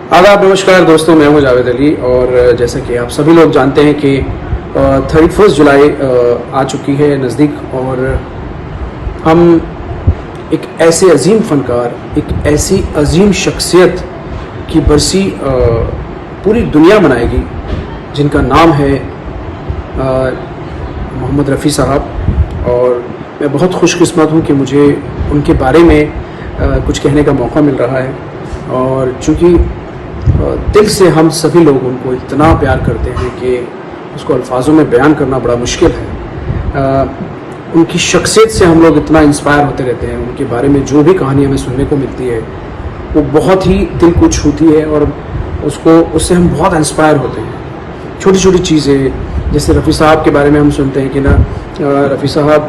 आदाब, नमस्कार दोस्तों, मैं हूं जावेद अली। और जैसा कि आप सभी लोग जानते हैं कि 31 जुलाई आ चुकी है नज़दीक, और हम एक ऐसे अजीम फ़नकार, एक ऐसी अजीम शख्सियत की बरसी पूरी दुनिया मनाएगी जिनका नाम है मोहम्मद रफ़ी साहब। और मैं बहुत खुशकिस्मत हूँ कि मुझे उनके बारे में कुछ कहने का मौका मिल रहा है। और चूँकि दिल से हम सभी लोग उनको इतना प्यार करते हैं कि उसको अल्फाजों में बयान करना बड़ा मुश्किल है। उनकी शख्सियत से हम लोग इतना इंस्पायर होते रहते हैं। उनके बारे में जो भी कहानी हमें सुनने को मिलती है वो बहुत ही दिल को छूती है, और उससे हम बहुत इंस्पायर होते हैं। छोटी छोटी चीज़ें, जैसे रफ़ी साहब के बारे में हम सुनते हैं कि ना, रफ़ी साहब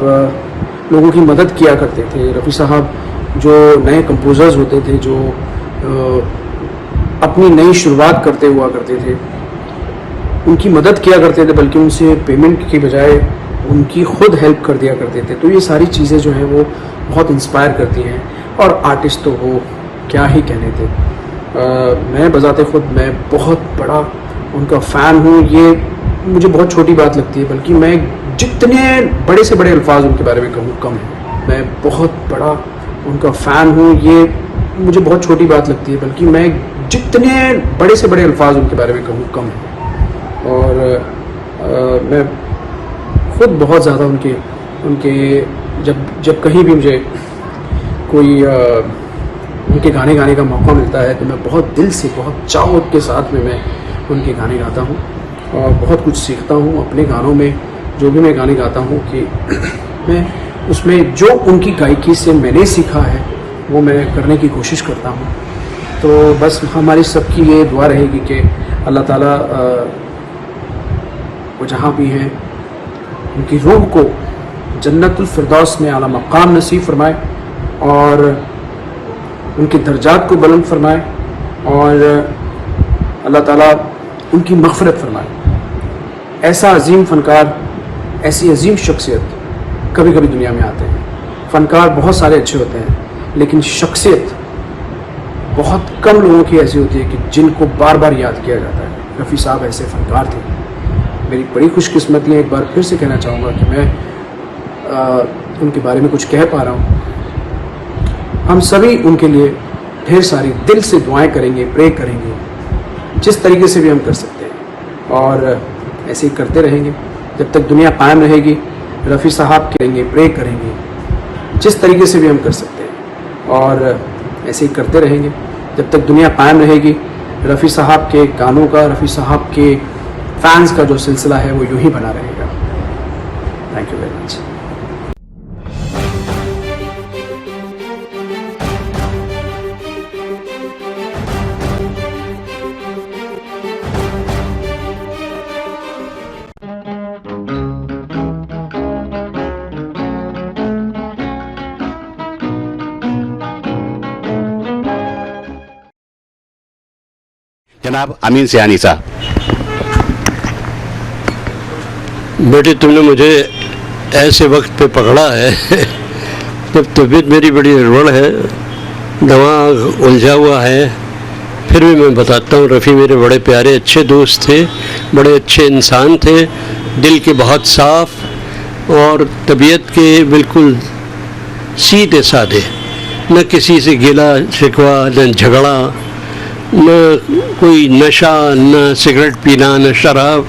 लोगों की मदद किया करते थे। रफ़ी साहब जो नए कंपोज़र्स होते थे, जो अपनी नई शुरुआत करते हुआ करते थे, उनकी मदद किया करते थे, बल्कि उनसे पेमेंट की बजाय उनकी खुद हेल्प कर दिया करते थे। तो ये सारी चीज़ें जो हैं वो बहुत इंस्पायर करती हैं। और आर्टिस्ट तो वो क्या ही कहने थे। मैं बजाते खुद मैं बहुत बड़ा उनका फ़ैन हूँ। ये मुझे बहुत छोटी बात लगती है, बल्कि मैं जितने बड़े से बड़े अल्फाज उनके बारे में कहूँ कम है। मैं बहुत बड़ा उनका फ़ैन हूँ, ये मुझे बहुत छोटी बात लगती है, बल्कि मैं जितने बड़े से बड़े अल्फाज उनके बारे में कहूँ कम है। और मैं खुद बहुत ज़्यादा उनके जब कहीं भी मुझे कोई उनके गाने गाने का मौका मिलता है तो मैं बहुत दिल से, बहुत चाव के साथ में मैं उनके गाने गाता हूँ और बहुत कुछ सीखता हूँ अपने गानों में। जो भी मैं गाने गाता हूँ कि मैं उसमें जो उनकी गायकी से मैंने सीखा है वो मैं करने की कोशिश करता हूँ। तो बस हमारी सबकी ये दुआ रहेगी कि अल्लाह ताला वो जहाँ भी हैं उनकी रूह को जन्नतुल फिरदौस में आला मकाम नसीब फरमाए, और उनके दर्जात को बुलंद फरमाए, और अल्लाह ताला उनकी मग़फ़िरत फरमाए। ऐसा अजीम फ़नकार, ऐसी अजीम शख्सियत कभी कभी दुनिया में आते हैं। फ़नकार बहुत सारे अच्छे होते हैं, लेकिन शख्सियत बहुत कम लोगों की ऐसी होती है कि जिनको बार बार याद किया जाता है। रफ़ी साहब ऐसे फ़नकार थे। मेरी बड़ी खुशकिस्मती है, एक बार फिर से कहना चाहूँगा कि मैं उनके बारे में कुछ कह पा रहा हूँ। हम सभी उनके लिए ढेर सारी दिल से दुआएं करेंगे, प्रे करेंगे, जिस तरीके से भी हम कर सकते हैं, और ऐसे ही करते रहेंगे जब तक दुनिया कायम रहेगी। रफ़ी साहब करेंगे, प्रे करेंगे, जिस तरीके से भी हम कर सकते हैं, और ऐसे ही करते रहेंगे जब तक दुनिया कायम रहेगी। रफ़ी साहब के गानों का, रफ़ी साहब के फैंस का जो सिलसिला है वो यूं ही बना रहेगा। Thank you very much. जनाब अमीन सियानी साहब। बेटे, तुमने मुझे ऐसे वक्त पे पकड़ा है जब तबीयत मेरी बड़ी गड़बड़ है, दिमाग उलझा हुआ है। फिर भी मैं बताता हूँ, रफ़ी मेरे बड़े प्यारे अच्छे दोस्त थे, बड़े अच्छे इंसान थे, दिल के बहुत साफ़ और तबीयत के बिल्कुल सीधे साधे। न किसी से गिला शिकवा, न झगड़ा, न कोई नशा, न सिगरेट पीना, न शराब।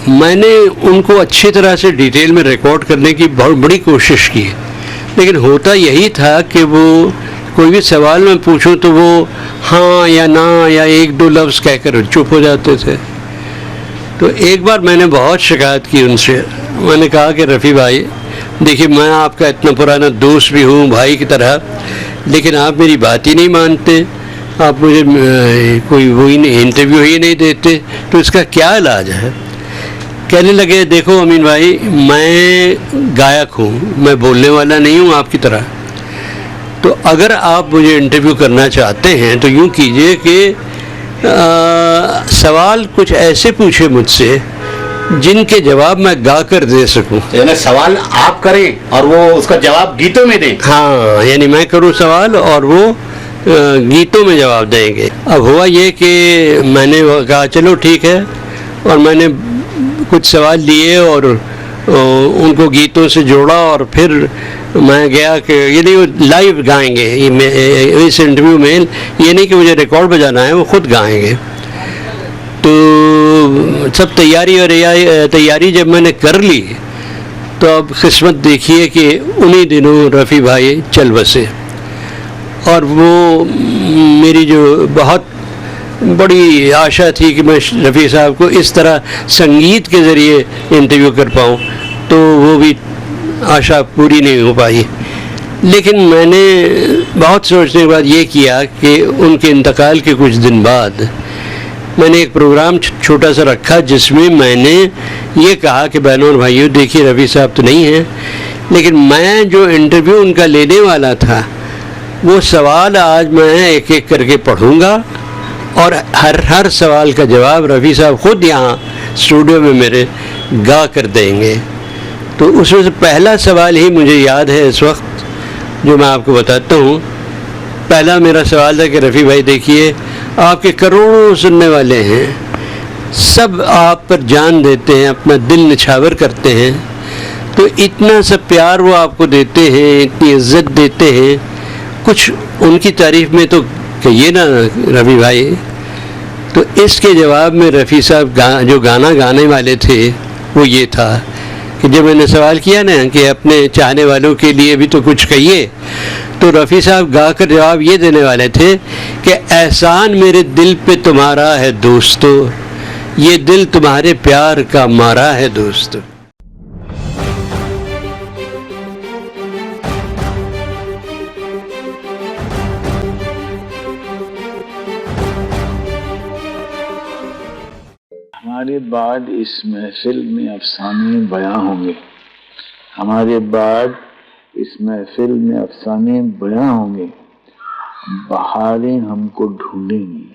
मैंने उनको अच्छी तरह से डिटेल में रिकॉर्ड करने की बहुत बड़ी कोशिश की, लेकिन होता यही था कि वो कोई भी सवाल मैं पूछूं तो वो हाँ या ना या एक दो लफ्ज़ कहकर चुप हो जाते थे। तो एक बार मैंने बहुत शिकायत की उनसे। मैंने कहा कि रफ़ी भाई, देखिए मैं आपका इतना पुराना दोस्त भी हूँ, भाई की तरह, लेकिन आप मेरी बात ही नहीं मानते, आप मुझे कोई वही नहीं इंटरव्यू ही नहीं देते, तो इसका क्या इलाज है? कहने लगे, देखो अमीन भाई, मैं गायक हूँ, मैं बोलने वाला नहीं हूँ आपकी तरह। तो अगर आप मुझे इंटरव्यू करना चाहते हैं तो यूँ कीजिए कि सवाल कुछ ऐसे पूछे मुझसे जिनके जवाब मैं गा कर दे सकूं। यानी सवाल आप करें और वो उसका जवाब गीतों में दें। हाँ, यानी मैं करूं सवाल और वो गीतों में जवाब देंगे। अब हुआ ये कि मैंने कहा चलो ठीक है, और मैंने कुछ सवाल लिए और उनको गीतों से जोड़ा, और फिर मैं गया कि ये नहीं वो लाइव गाएंगे इस इंटरव्यू में, ये नहीं कि मुझे रिकॉर्ड बजाना है, वो खुद गाएंगे। तो सब तैयारी जब मैंने कर ली तो अब किस्मत देखिए कि उन्हीं दिनों रफ़ी भाई चल बसे, और वो मेरी जो बहुत बड़ी आशा थी कि मैं रफ़ी साहब को इस तरह संगीत के ज़रिए इंटरव्यू कर पाऊँ, तो वो भी आशा पूरी नहीं हो पाई। लेकिन मैंने बहुत सोचने के बाद ये किया कि उनके इंतकाल के कुछ दिन बाद मैंने एक प्रोग्राम छोटा सा रखा, जिसमें मैंने ये कहा कि बहनों और भाइयों, देखिए रफ़ी साहब तो नहीं हैं, लेकिन मैं जो इंटरव्यू उनका लेने वाला था वो सवाल आज मैं एक एक करके पढ़ूंगा, और हर सवाल का जवाब रफ़ी साहब खुद यहाँ स्टूडियो में मेरे गा कर देंगे। तो उसमें से पहला सवाल ही मुझे याद है इस वक्त, जो मैं आपको बताता हूँ। पहला मेरा सवाल था कि रफ़ी भाई देखिए, आपके करोड़ों सुनने वाले हैं, सब आप पर जान देते हैं, अपना दिल निछावर करते हैं, तो इतना सब प्यार वो आपको देते हैं, इतनी इज्जत देते हैं, कुछ उनकी तारीफ़ में तो कहिए ना रफ़ी भाई। तो इसके जवाब में रफ़ी साहब जो गाना गाने वाले थे वो ये था कि जब मैंने सवाल किया ना कि अपने चाहने वालों के लिए भी तो कुछ कहिए, तो रफ़ी साहब गाकर जवाब ये देने वाले थे कि एहसान मेरे दिल पे तुम्हारा है दोस्तों, ये दिल तुम्हारे प्यार का मारा है दोस्तों। हमारे बाद इस महफिल में अफसाने बयां होंगे, हमारे बाद इस महफिल में अफसाने बयां होंगे। बहारें हमको ढूंढेंगी,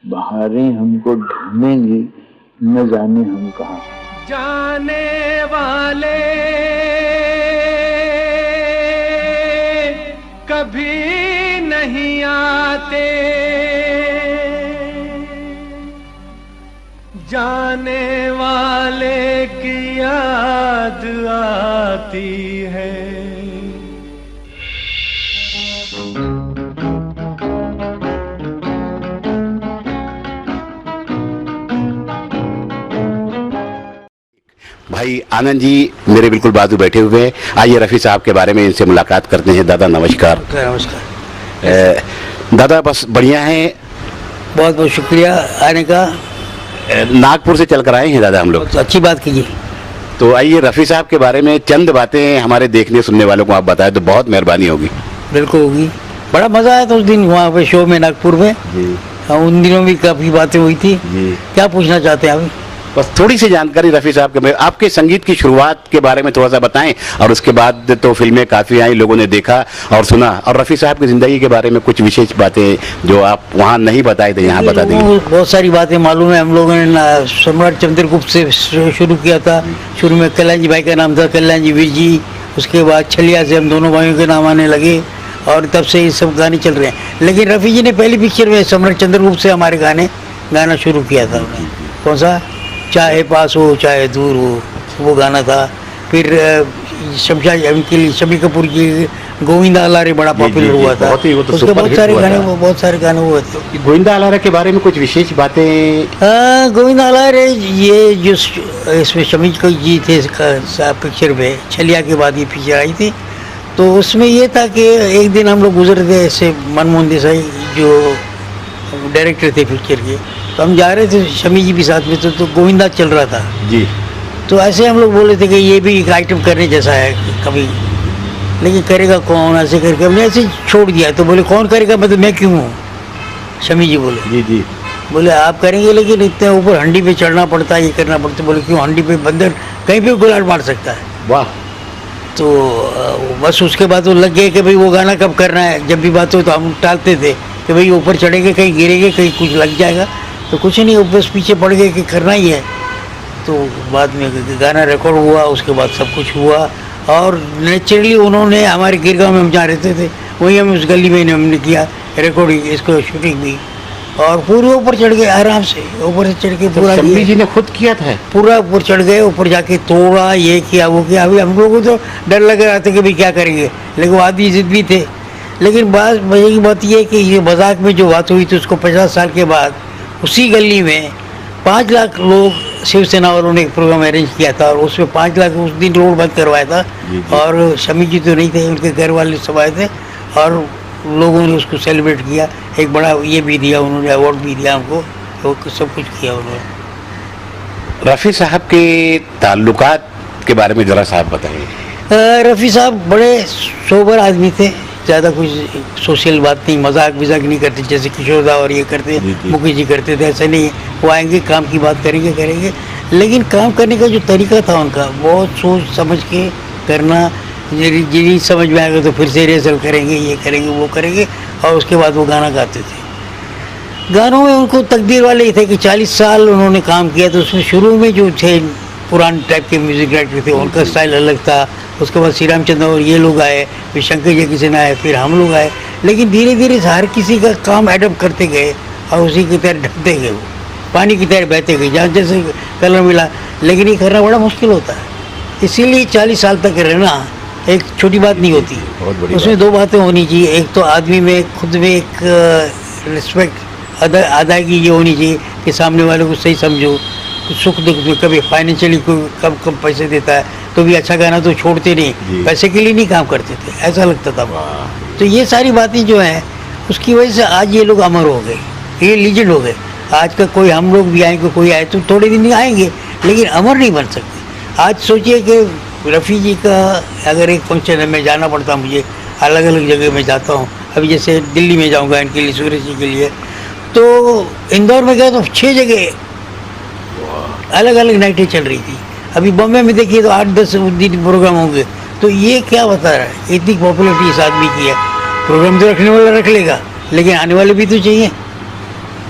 बहारें हमको ढूंढेंगी, न जाने हम कहाँ। जाने वाले कभी नहीं आते, जाने वाले की याद आती है। भाई आनंद जी मेरे बिल्कुल बाजू बैठे हुए हैं। आइए रफ़ी साहब के बारे में इनसे मुलाकात करते हैं। दादा नमस्कार। नमस्कार। दादा बस बढ़िया है, बहुत बहुत शुक्रिया आने का। नागपुर से चल कर आए हैं दादा हम लोग। अच्छी बात कीजिए। तो आइए रफ़ी साहब के बारे में चंद बातें हमारे देखने सुनने वालों को आप बताएं तो बहुत मेहरबानी होगी। बिल्कुल होगी। बड़ा मज़ा आया था उस दिन वहाँ पे शो में नागपुर में जी। उन दिनों भी काफ़ी बातें हुई थी जी। क्या पूछना चाहते हैं आप? बस थोड़ी सी जानकारी रफ़ी साहब के, आपके संगीत की शुरुआत के बारे में थोड़ा सा बताएं, और उसके बाद तो फिल्में काफ़ी आई, लोगों ने देखा और सुना, और रफ़ी साहब की ज़िंदगी के बारे में कुछ विशेष बातें जो आप वहाँ नहीं बताए थे यहाँ बता देंगे। बहुत सारी बातें मालूम है। हम लोगों ने सम्राट चंद्रगुप्त से शुरू किया था। शुरू में कल्याण जी भाई का नाम था कल्याण जी वीर जी, उसके बाद छलिया से हम दोनों भाइयों के नाम आने लगे, और तब से ये सब गाने चल रहे हैं। लेकिन रफ़ी जी ने पहली पिक्चर में सम्राट चंद्रगुप्त से हमारे गाना शुरू किया था उन्हें। कौन सा? चाहे पास हो चाहे दूर हो, वो गाना था। फिर शम्मी कपूर की गोविंदा अलारे बड़ा पॉपुलर हुआ था। उसके बहुत सारे गाने हुए थे। गोविंदा अलारे के बारे में कुछ विशेष बातें? गोविंदा अलारे ये जो इसमें शम्मी जी थे पिक्चर में, छलिया के बाद ये पिक्चर आई थी, तो उसमें ये था कि एक दिन हम लोग गुजर थे ऐसे, मनमोहन देसाई जो डायरेक्टर थे पिक्चर के, तो हम जा रहे थे शमी जी भी साथ में, तो गोविंदा चल रहा था जी। तो ऐसे हम लोग बोले थे कि ये भी एक आइटम करने जैसा है कभी, लेकिन करेगा कौन, ऐसे करके हमने ऐसे छोड़ दिया। तो बोले कौन करेगा, मतलब मैं क्यों हूँ? शमी जी बोले जी जी। बोले आप करेंगे, लेकिन इतने ऊपर हंडी पे चढ़ना पड़ता है, ये करना पड़ता है। बोले क्यों? हंडी पे बंदर कहीं पे गुलाल मार सकता है। वाह। तो बस उसके बाद वो लग गए कि भाई वो गाना कब करना है। जब भी बात हो तो हम टालते थे कि भाई ऊपर चढ़ेंगे, कहीं गिरेंगे, कहीं कुछ लग जाएगा, तो कुछ नहीं, बस पीछे पड़ गए कि करना ही है। तो बाद में गाना रिकॉर्ड हुआ, उसके बाद सब कुछ हुआ, और नेचुरली उन्होंने हमारे गिरगांव में हम जहाँ रहते थे वहीं हम उस गली में हमने किया। रिकॉर्डिंग, इसको शूटिंग भी, और पूरे ऊपर चढ़ गए आराम से, ऊपर से चढ़ के पूरा शम्मी जी ने खुद किया था? पूरा ऊपर चढ़ गए, ऊपर जाके तोड़ा, ये किया वो किया। अभी हम लोगों को तो डर लग रहा था कि भाई क्या करेंगे, लेकिन वो आदमी जिद भी थे। लेकिन बात मजे की बात ये है कि ये मजाक में जो बात हुई थी उसको 50 साल के बाद उसी गली में 5 लाख लोग शिवसेना वालों ने एक प्रोग्राम अरेंज किया था, और उसमें 5 लाख उस दिन रोड बंद करवाया था। और शमी जी तो नहीं थे, उनके घर वाले सब आए थे, और लोगों ने उसको सेलिब्रेट किया। एक बड़ा ये भी दिया उन्होंने, अवार्ड भी दिया हमको, तो सब कुछ किया उन्होंने। रफ़ी साहब के ताल्लुकात के बारे में ज़रा साहब बताइए। रफ़ी साहब बड़े सोबर आदमी थे, ज़्यादा कुछ सोशल बात नहीं, मजाक वजाक नहीं करते जैसे किशोरदा और ये करते, मुकेश जी करते थे, ऐसा नहीं। वो आएंगे, काम की बात करेंगे, लेकिन काम करने का जो तरीका था उनका, बहुत सोच समझ के करना। जिन्हें समझ में आएगा तो फिर से रिहर्सल करेंगे, ये करेंगे वो करेंगे, और उसके बाद वो गाना गाते थे। गानों में उनको तकदीर वाले ही थे कि 40 साल उन्होंने काम किया, तो उसमें शुरू में जो थे पुराने टाइप के म्यूज़िक डायरेक्टर थे, उनका स्टाइल अलग था। उसके बाद श्री रामचंद्र और ये लोग आए, फिर शंकर जी किसी ने आए, फिर हम लोग आए, लेकिन धीरे धीरे हर किसी का काम एडप्ट करते गए, और उसी की तरह ढकते गए, वो पानी की तरह बहते गए, जहाँ जैसे कलर मिला। लेकिन ये करना बड़ा मुश्किल होता है, इसीलिए 40 साल तक रहना एक छोटी बात नहीं होती। उसमें 2 बातें होनी चाहिए, एक तो आदमी में खुद में एक रिस्पेक्ट अदायगी ये होनी चाहिए कि सामने वाले को सही समझो। सुख दुख में कभी फाइनेंशियली कोई कम पैसे देता है तो भी अच्छा गाना तो छोड़ते नहीं, पैसे के लिए नहीं काम करते थे, ऐसा लगता था। तो ये सारी बातें जो हैं उसकी वजह से आज ये लोग अमर हो गए, ये लीजेंड हो गए। आज का कोई हम लोग भी आएंगे, कोई आए तो थोड़े दिन आएंगे, लेकिन अमर नहीं बन सकते। आज सोचिए कि रफ़ी जी का अगर एक फंक्शन है, मैं जाना पड़ता, मुझे अलग अलग जगह में जाता हूँ। अभी जैसे दिल्ली में जाऊँगा इनके लिए, सूरज जी के लिए, तो इंदौर में गया तो 6 जगह अलग अलग नाइटें चल रही थी। अभी बॉम्बे में देखिए तो 8-10 दिन प्रोग्राम होंगे। तो ये क्या बता रहा है, इतनी पॉपुलरिटी इस आदमी की है। प्रोग्राम तो रखने वाला रख लेगा, लेकिन आने वाले भी तो चाहिए,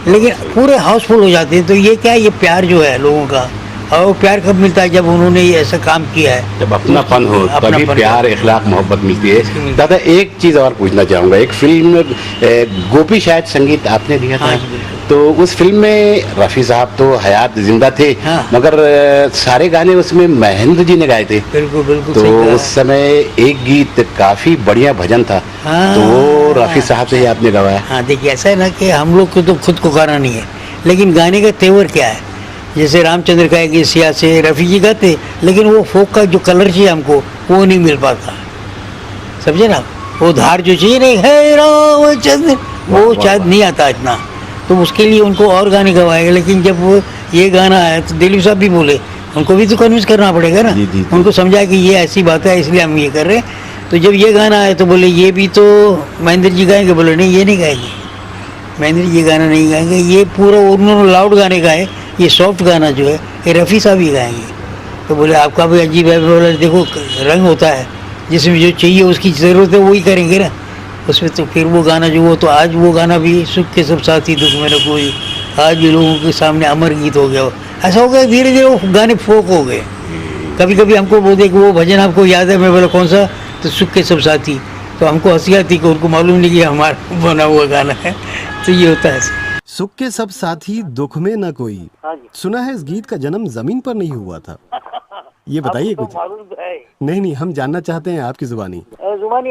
लेकिन पूरे हाउसफुल हो जाते हैं। तो ये क्या है, ये प्यार जो है लोगों का, और वो प्यार कब मिलता है, जब उन्होंने ये ऐसा काम किया है, जब अपनापन हो तभी प्यार, इखलाक, मोहब्बत मिलती है। दादा एक चीज़ और पूछना चाहूँगा, एक फिल्म में गोपी शायद संगीत आपने दिया था। तो उस फिल्म में रफ़ी साहब तो हयात जिंदा थे, मगर सारे गाने उसमें महेंद्र जी ने गाए थे। बिल्कुल बिल्कुल। तो उस समय एक गीत काफी बढ़िया भजन था, तो वो रफ़ी साहब से ही आपने गवाया। हाँ देखिए, ऐसा है ना कि हम लोग को तो खुद को गाना नहीं है, लेकिन गाने का तेवर क्या है। जैसे रामचंद्र का एक सिया से रफ़ी जी गाते, लेकिन वो फोक का जो कलर चाहिए हमको वो नहीं मिल पाता, समझे ना। वो धार जो चाहिए नहीं है रामचंद्र, वो शायद नहीं आता इतना, तो उसके लिए उनको और गाने गवाएगा। लेकिन जब वो ये गाना आया तो दिलीप साहब भी बोले, उनको भी तो कन्विंस करना पड़ेगा ना। उनको समझा कि ये ऐसी बात है, इसलिए हम ये कर रहे हैं। तो जब ये गाना आया तो बोले ये भी तो महेंद्र जी गाएंगे, बोले नहीं ये नहीं गाएंगे, महेंद्र जी ये गाना नहीं गाएंगे, ये पूरा उन्होंने लाउड गाने गाए, ये सॉफ्ट गाना जो है ये रफ़ी साहब ही गाएंगे। तो बोले आपका भी अजीब है, बोले देखो रंग होता है, जिसमें जो चाहिए उसकी ज़रूरत है वही करेंगे ना उसमें। तो फिर वो गाना जो वो तो आज वो गाना भी सुख के सब साथी दुख में न कोई, आज भी लोगों के सामने अमर गीत हो गया। ऐसा हो गया धीरे धीरे वो गाने फोक हो गए। कभी कभी हमको बोलते कि वो भजन आपको याद है, मैं बोला कौन सा, तो सुख के सब साथी, तो हमको हंसी आती कि उनको मालूम नहीं कि हमारा बना हुआ गाना है। तो ये होता है। सुख के सब साथी दुख में न कोई, सुना है इस गीत का जन्म जमीन पर नहीं हुआ था, ये बताइए कुछ। नहीं हम जानना चाहते हैं आपकी जुबानी।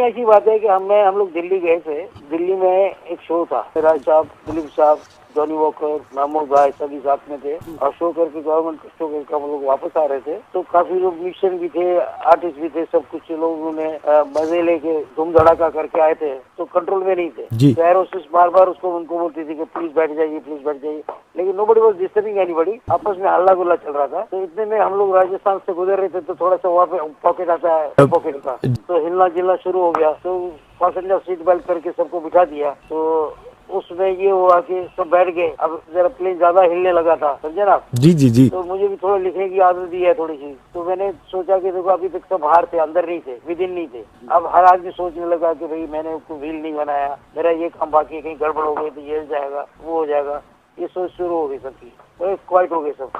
ऐसी बात है कि हम लोग दिल्ली गए थे। दिल्ली में एक शो था, राज साहब, दिलीप साहब, जॉनी वॉकर, महमूद भाई सभी साथ में थे, और शो करके गवर्नमेंट शो करके हम लोग वापस आ रहे थे। तो काफी लोग म्यूजिशियन भी थे, आर्टिस्ट भी थे, सब कुछ लोगों ने मजे लेके धूम धड़ाका करके आए थे, तो कंट्रोल में नहीं थे। तो एरोस्टेस बार बार उनको बोलती थी कि प्लीज बैठ जाइए, प्लीज बैठ जाइए, लेकिन नोबडी वाज डिस्टर्बिंग एनीबॉडी। आपस में हल्ला गुल्ला चल रहा था। तो इतने में हम लोग राजस्थान से गुजर रहे थे, तो थोड़ा सा वहाँ पे पॉकेट आता है, पॉकेट का तो हिलना जिलना शुरू हो गया। तो पैसेंजर सीट बेल्ट करके सबको बिठा दिया। तो उसमें ये हुआ कि सब बैठ गए। अब जरा प्लेन ज्यादा हिलने लगा था, समझे ना। जी। तो मुझे भी थोड़ा लिखने की आदत दी है थोड़ी सी। तो मैंने सोचा कि देखो अभी तक सब बाहर थे, अंदर नहीं थे, विद इन नहीं थे। अब हर आदमी सोचने लगा कि भाई मैंने उसको व्हील नहीं बनाया, मेरा ये काम बाकी है, कहीं गड़बड़ हो गई तो ये हो जाएगा, वो हो जाएगा, ये सोच शुरू हो गई सबकी। तो क्वाइट हो गए सब।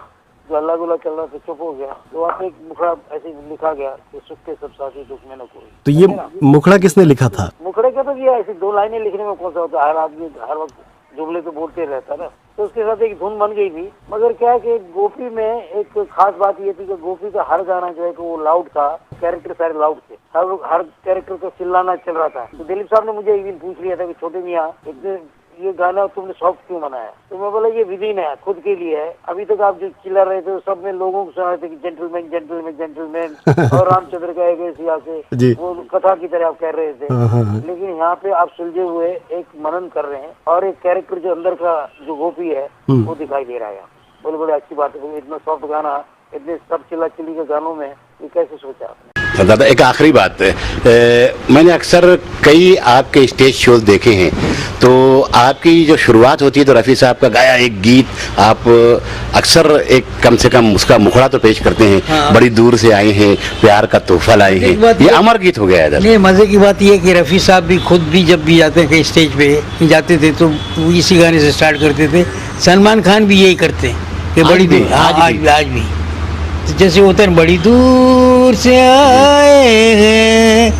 जो अल्लाह गुल्ला चल रहा था चुप हो गया, तो वहाँ पे एक मुखड़ा ऐसे लिखा गया कि सुख के सब साथी दुख में न कोई। तो ये मुखड़ा किसने लिखा था? मुखड़े का तो ये ऐसी 2 लाइनें लिखने में कौन सा होता है, हर आदमी हर वक्त जुमले तो बोलते रहता ना, तो उसके साथ एक धुन बन गई थी। मगर क्या है कि गोपी में एक खास बात ये थी कि गोपी का हर गाना जो है कि वो लाउड था, कैरेक्टर सारे लाउड थे, हर कैरेक्टर को चिल्लाना चल रहा था। तो दिलीप साहब ने मुझे एक दिन पूछ लिया था कि छोटे मियां इतने ये गाना तुमने सॉफ्ट क्यों बनाया? तो मैं बोला ये विधि है, खुद के लिए है। अभी तक आप जो चिल्ला रहे थे सब में लोगों को सुना रहे थे कि जेंटलमैन जेंटलमैन जेंटलमैन और रामचंद्र का एक ऐसी से वो कथा की तरह आप कह रहे थे, लेकिन यहाँ पे आप सुलझे हुए एक मनन कर रहे हैं और एक कैरेक्टर जो अंदर का जो गोपी है वो दिखाई दे रहा है। बोले बड़े अच्छी बात है, इतना सॉफ्ट गाना इतने सब चिल्ला चिल्ली के गानों में ये कैसे सोचा? दादा एक आखिरी बात है, मैंने अक्सर कई आपके स्टेज शोज देखे हैं, तो आपकी जो शुरुआत होती है तो रफ़ी साहब का गाया एक गीत आप अक्सर एक कम से कम उसका मुखड़ा तो पेश करते हैं। हाँ। बड़ी दूर से आए हैं, प्यार का तोहफा लाए हैं, ये अमर गीत हो गया है। नहीं, मजे की बात ये है कि रफ़ी साहब भी खुद भी जब भी जाते हैं स्टेज पे जाते थे तो इसी गाने से स्टार्ट करते थे। सलमान खान भी यही करते हैं कि बड़ी दूर आज भी जैसे होता है बड़ी दूर से आए हैं,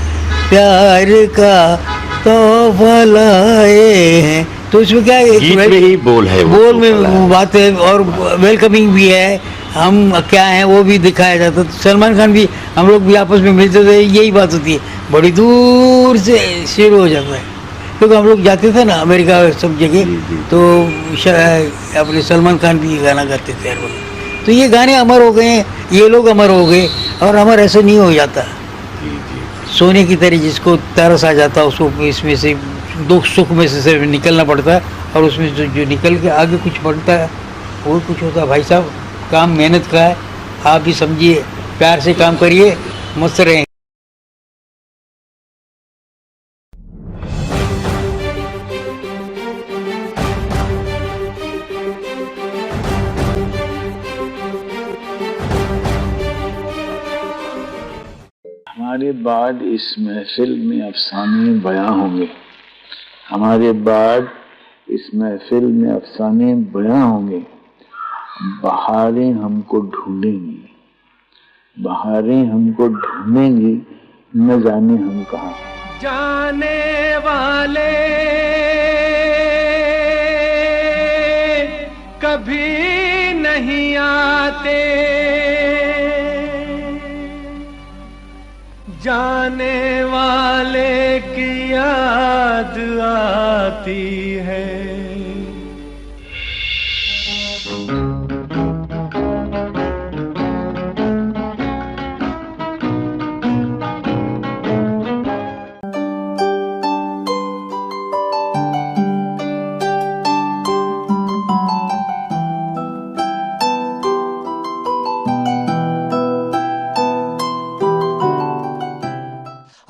प्यार का तोहफा लाए हैं, तो इसमें क्या है गीत में ही बोल है, बोल में बात है और वेलकमिंग भी है, हम क्या हैं वो भी दिखाया जाता। तो सलमान खान भी हम लोग भी आपस में मिलते थे, यही बात होती है, बड़ी दूर से शुरू हो जाता है। क्योंकि हम लोग जाते थे ना अमेरिका सब जगह, तो अपने सलमान खान भी गाना गाते थे हर वक्त। तो ये गाने अमर हो गए हैं, ये लोग अमर हो गए, और अमर ऐसे नहीं हो जाता। सोने की तरह जिसको तरस आ जाता उसको इसमें से दुख सुख में से सिर्फ निकलना पड़ता है, और उसमें जो निकल के आगे कुछ बढ़ता है वो कुछ होता है। भाई साहब काम मेहनत का है, आप भी समझिए, प्यार से काम करिए, मस्त रहें। हमारे बाद इस महफिल में अफसाने बयां होंगे, हमारे बाद इस महफिल में अफसाने बयां होंगे। बहारें हमको ढूंढेंगी, बहारें हमको ढूंढेंगी, न जाने हम कहाँ। जाने वाले कभी नहीं आते, जाने वाले की याद आती है।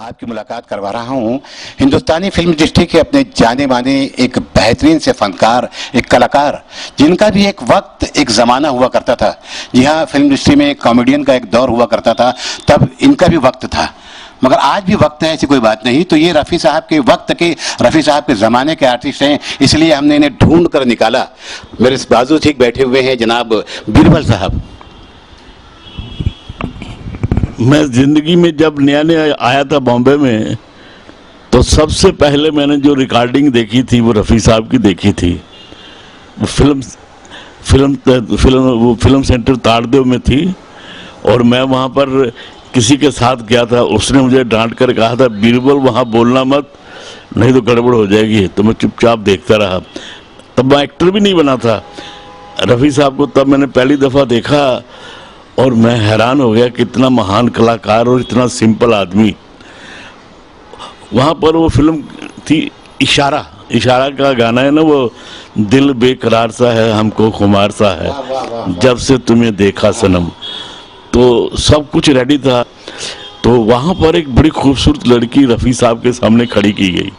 आपकी मुलाकात करवा रहा हूं हिंदुस्तानी फिल्म इंडस्ट्री के अपने जाने माने एक बेहतरीन से फनकार, एक कलाकार, जिनका भी एक वक्त एक ज़माना हुआ करता था। जी हाँ, फिल्म इंडस्ट्री में कॉमेडियन का एक दौर हुआ करता था, तब इनका भी वक्त था, मगर आज भी वक्त है, ऐसी कोई बात नहीं। तो ये रफ़ी साहब के वक्त के, रफ़ी साहब के ज़माने के आर्टिस्ट हैं, इसलिए हमने इन्हें ढूंढ कर निकाला। मेरे बाजू ठीक बैठे हुए हैं जनाब बीरबल साहब। मैं ज़िंदगी में जब नया नया आया था बॉम्बे में, तो सबसे पहले मैंने जो रिकॉर्डिंग देखी थी वो रफ़ी साहब की देखी थी। वो फिल्म सेंटर ताड़देव में थी, और मैं वहाँ पर किसी के साथ गया था। उसने मुझे डांट कर कहा था, बीरबल वहाँ बोलना मत, नहीं तो गड़बड़ हो जाएगी। तो मैं चुपचाप देखता रहा। तब मैं एक्टर भी नहीं बना था। रफ़ी साहब को तब मैंने पहली दफ़ा देखा और मैं हैरान हो गया कि इतना महान कलाकार और इतना सिंपल आदमी। वहाँ पर वो फिल्म थी इशारा, इशारा का गाना है ना, वो दिल बेकरार सा है हमको खुमार सा है जब से तुम्हें देखा सनम। तो सब कुछ रेडी था। तो वहाँ पर एक बड़ी खूबसूरत लड़की रफ़ी साहब के सामने खड़ी की गई।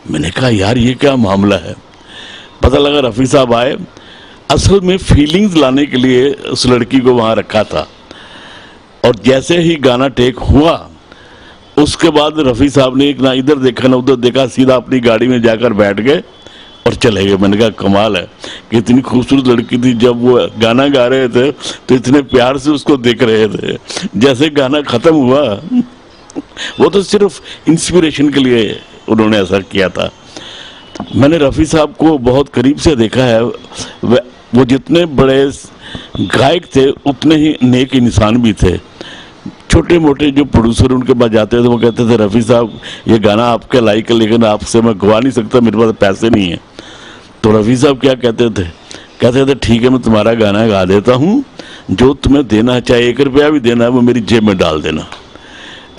मैंने कहा यार ये क्या मामला है। पता लगा रफ़ी साहब आए, असल में फीलिंग्स लाने के लिए उस लड़की को वहाँ रखा था। और जैसे ही गाना टेक हुआ, उसके बाद रफ़ी साहब ने एक ना इधर देखा ना उधर देखा, सीधा अपनी गाड़ी में जाकर बैठ गए और चले गए। मैंने कहा कमाल है। कि इतनी खूबसूरत लड़की थी, जब वो गाना गा रहे थे तो इतने प्यार से उसको देख रहे थे। जैसे गाना खत्म हुआ वो तो सिर्फ इंस्पिरेशन के लिए उन्होंने ऐसा किया था। मैंने रफ़ी साहब को बहुत करीब से देखा है। वो जितने बड़े गायक थे उतने ही नेक इंसान भी थे। छोटे मोटे जो प्रोड्यूसर उनके पास जाते थे वो कहते थे रफ़ी साहब ये गाना आपके लायक है लेकिन आपसे मैं गवा नहीं सकता, मेरे पास पैसे नहीं है। तो रफ़ी साहब क्या कहते थे? कहते थे ठीक है मैं तुम्हारा गाना गा देता हूँ, जो तुम्हें देना चाहे 1 रुपया भी देना है वो मेरी जेब में डाल देना।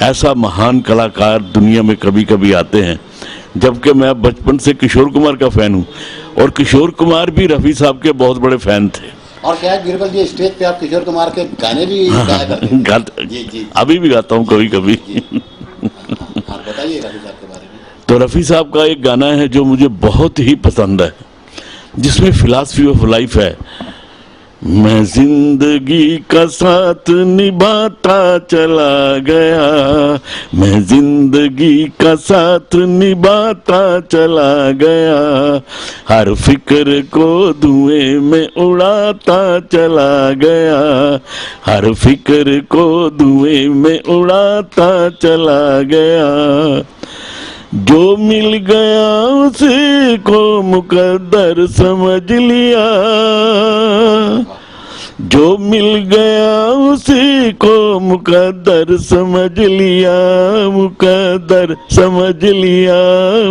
ऐसा महान कलाकार दुनिया में कभी कभी आते हैं। जबकि मैं बचपन से किशोर कुमार का फ़ैन हूँ और किशोर कुमार भी रफ़ी साहब के बहुत बड़े फ़ैन थे। और क्या है बीरबल जी, स्टेज पे आप किशोर कुमार के गाने भी गाया करते हैं? जी, अभी भी गाता हूँ कभी कभी। बताइए रफ़ी साहब के बारे में। तो रफ़ी साहब का एक गाना है जो मुझे बहुत ही पसंद है, जिसमें फिलॉसफी ऑफ लाइफ है। मैं जिंदगी का साथ निभाता चला गया, मैं जिंदगी का साथ निभाता चला गया, हर फिक्र को धुएं में उड़ाता चला गया, हर फिक्र को धुएं में उड़ाता चला गया। जो मिल गया उसी को मुकद्दर समझ लिया, जो मिल गया उसी को मुकद्दर समझ लिया, मुकद्दर समझ लिया,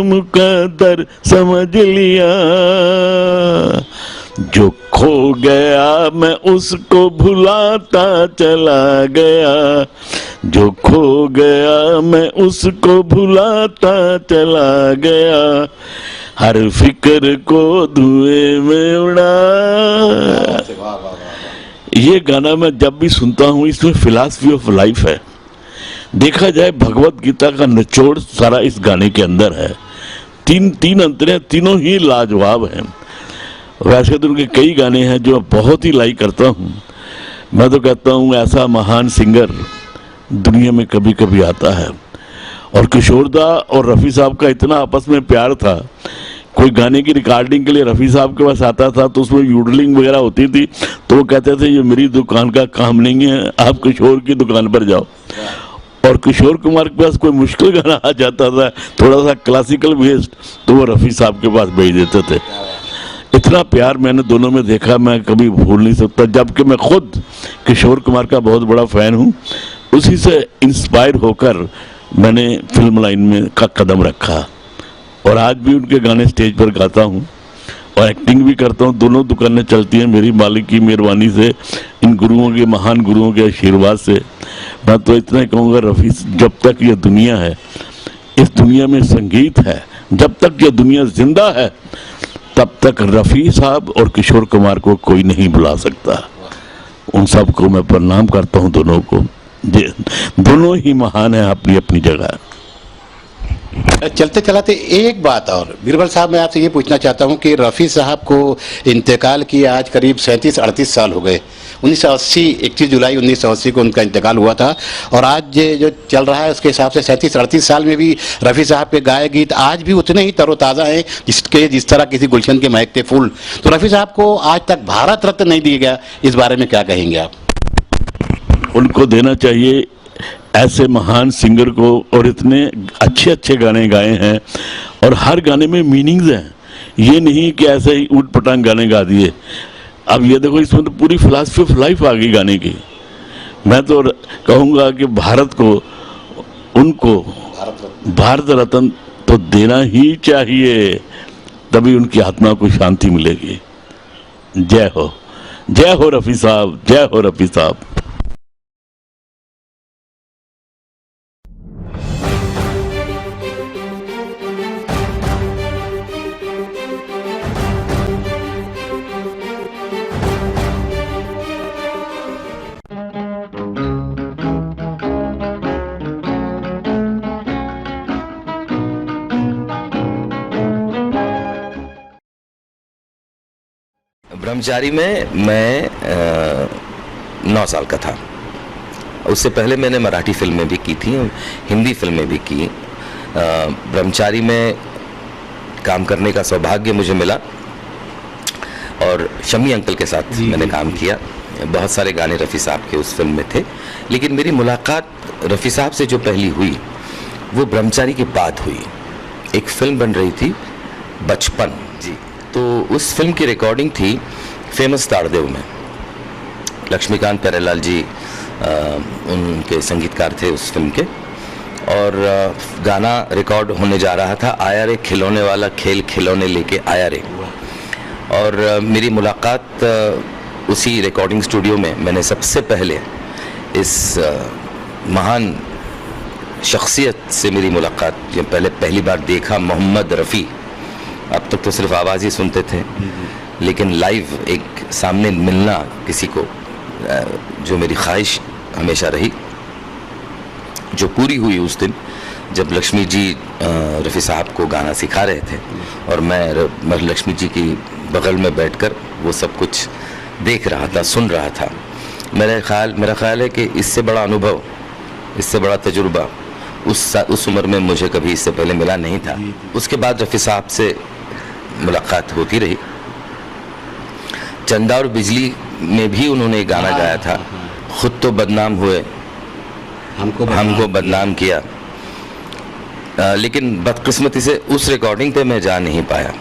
मुकद्दर समझ लिया। जो खो गया मैं उसको भुलाता चला गया, जो खो गया मैं उसको भुलाता चला गया, हर फिक्र को धुएं में उड़ा। ये गाना मैं जब भी सुनता हूँ इसमें फिलॉसफी ऑफ लाइफ है। देखा जाए भगवत गीता का निचोड़ सारा इस गाने के अंदर है। तीन अंतरे तीनों ही लाजवाब हैं। वैसे तो उनके कई गाने हैं जो मैं बहुत ही लाइक करता हूँ। मैं तो कहता हूँ ऐसा महान सिंगर दुनिया में कभी कभी आता है। और किशोरदा और रफ़ी साहब का इतना आपस में प्यार था, कोई गाने की रिकॉर्डिंग के लिए रफ़ी साहब के पास आता था तो उसमें यूडलिंग वगैरह होती थी, तो वो कहते थे ये मेरी दुकान का काम नहीं है, आप किशोर की दुकान पर जाओ। और किशोर कुमार के पास कोई मुश्किल गाना आ जाता था, थोड़ा सा क्लासिकल बेस्ड, तो वो रफ़ी साहब के पास भेज देते थे। इतना प्यार मैंने दोनों में देखा, मैं कभी भूल नहीं सकता। जबकि मैं खुद किशोर कुमार का बहुत बड़ा फ़ैन हूँ, उसी से इंस्पायर होकर मैंने फिल्म लाइन में का कदम रखा और आज भी उनके गाने स्टेज पर गाता हूँ और एक्टिंग भी करता हूँ। दोनों दुकानें चलती हैं मेरी मालिक की मेहरबानी से, इन गुरुओं के, महान गुरुओं के आशीर्वाद से। मैं तो इतना ही कहूँगा, रफ़ी जब तक ये दुनिया है, इस दुनिया में संगीत है, जब तक ये दुनिया जिंदा है तब तक रफ़ी साहब और किशोर कुमार को कोई नहीं बुला सकता। उन सबको मैं प्रणाम करता हूँ, दोनों को। दोनों ही महान हैं अपनी अपनी जगह। चलते चलाते एक बात और बीरबल साहब, मैं आपसे ये पूछना चाहता हूँ कि रफ़ी साहब को इंतकाल किए आज करीब 37-38 साल हो गए। 1980 21 जुलाई 1980 को उनका इंतकाल हुआ था और आज जो चल रहा है उसके हिसाब से 37-38 साल में भी रफ़ी साहब के गाए गीत आज भी उतने ही तरोताज़ा हैं जिस तरह किसी गुलशन के महकते फूल। तो रफ़ी साहब को आज तक भारत रत्न नहीं दिया गया, इस बारे में क्या कहेंगे आप? उनको देना चाहिए, ऐसे महान सिंगर को, और इतने अच्छे अच्छे गाने गाए हैं और हर गाने में मीनिंग्स हैं। ये नहीं कि ऐसे ही ऊट पटांग गाने गा दिए। अब ये देखो, इसमें तो पूरी फिलॉसफी ऑफ लाइफ आ गई गाने की। मैं तो कहूँगा कि भारत को उनको भारत रत्न तो देना ही चाहिए, तभी उनकी आत्मा को शांति मिलेगी। जय हो, जय हो रफ़ी साहब, जय हो रफ़ी साहब। ब्रह्मचारी में मैं 9 साल का था। उससे पहले मैंने मराठी फिल्में भी की थी, हिंदी फिल्में भी की। ब्रह्मचारी में काम करने का सौभाग्य मुझे मिला। और शमी अंकल के साथ मैंने काम किया। बहुत सारे गाने रफ़ी साहब के उस फिल्म में थे, लेकिन मेरी मुलाकात रफ़ी साहब से जो पहली हुई वो ब्रह्मचारी के बाद हुई। एक फिल्म बन रही थी बचपन जी, तो उस फिल्म की रिकॉर्डिंग थी फेमस ताड़देव में। लक्ष्मीकांत प्यारेलाल जी उनके संगीतकार थे उस फिल्म के, और गाना रिकॉर्ड होने जा रहा था आया रे खिलौने वाला खेल खिलौने लेके आया रे। और मेरी मुलाकात उसी रिकॉर्डिंग स्टूडियो में, मैंने सबसे पहले इस महान शख्सियत से मेरी मुलाकात जब पहली बार देखा, मोहम्मद रफ़ी। अब तक तो सिर्फ आवाज़ ही सुनते थे, लेकिन लाइव एक सामने मिलना किसी को, जो मेरी ख्वाहिश हमेशा रही, जो पूरी हुई उस दिन जब लक्ष्मी जी रफ़ी साहब को गाना सिखा रहे थे और मैं लक्ष्मी जी की बगल में बैठकर वो सब कुछ देख रहा था, सुन रहा था। मेरा ख्याल है कि इससे बड़ा अनुभव, इससे बड़ा तजुर्बा उस उम्र में मुझे कभी इससे पहले मिला नहीं था। उसके बाद रफ़ी साहब से मुलाकात होती रही। चंदा और बिजली में भी उन्होंने गाना गाया था, खुद तो बदनाम हुए हमको बदनाम किया, लेकिन बदकिस्मती से उस रिकॉर्डिंग पे मैं जा नहीं पाया।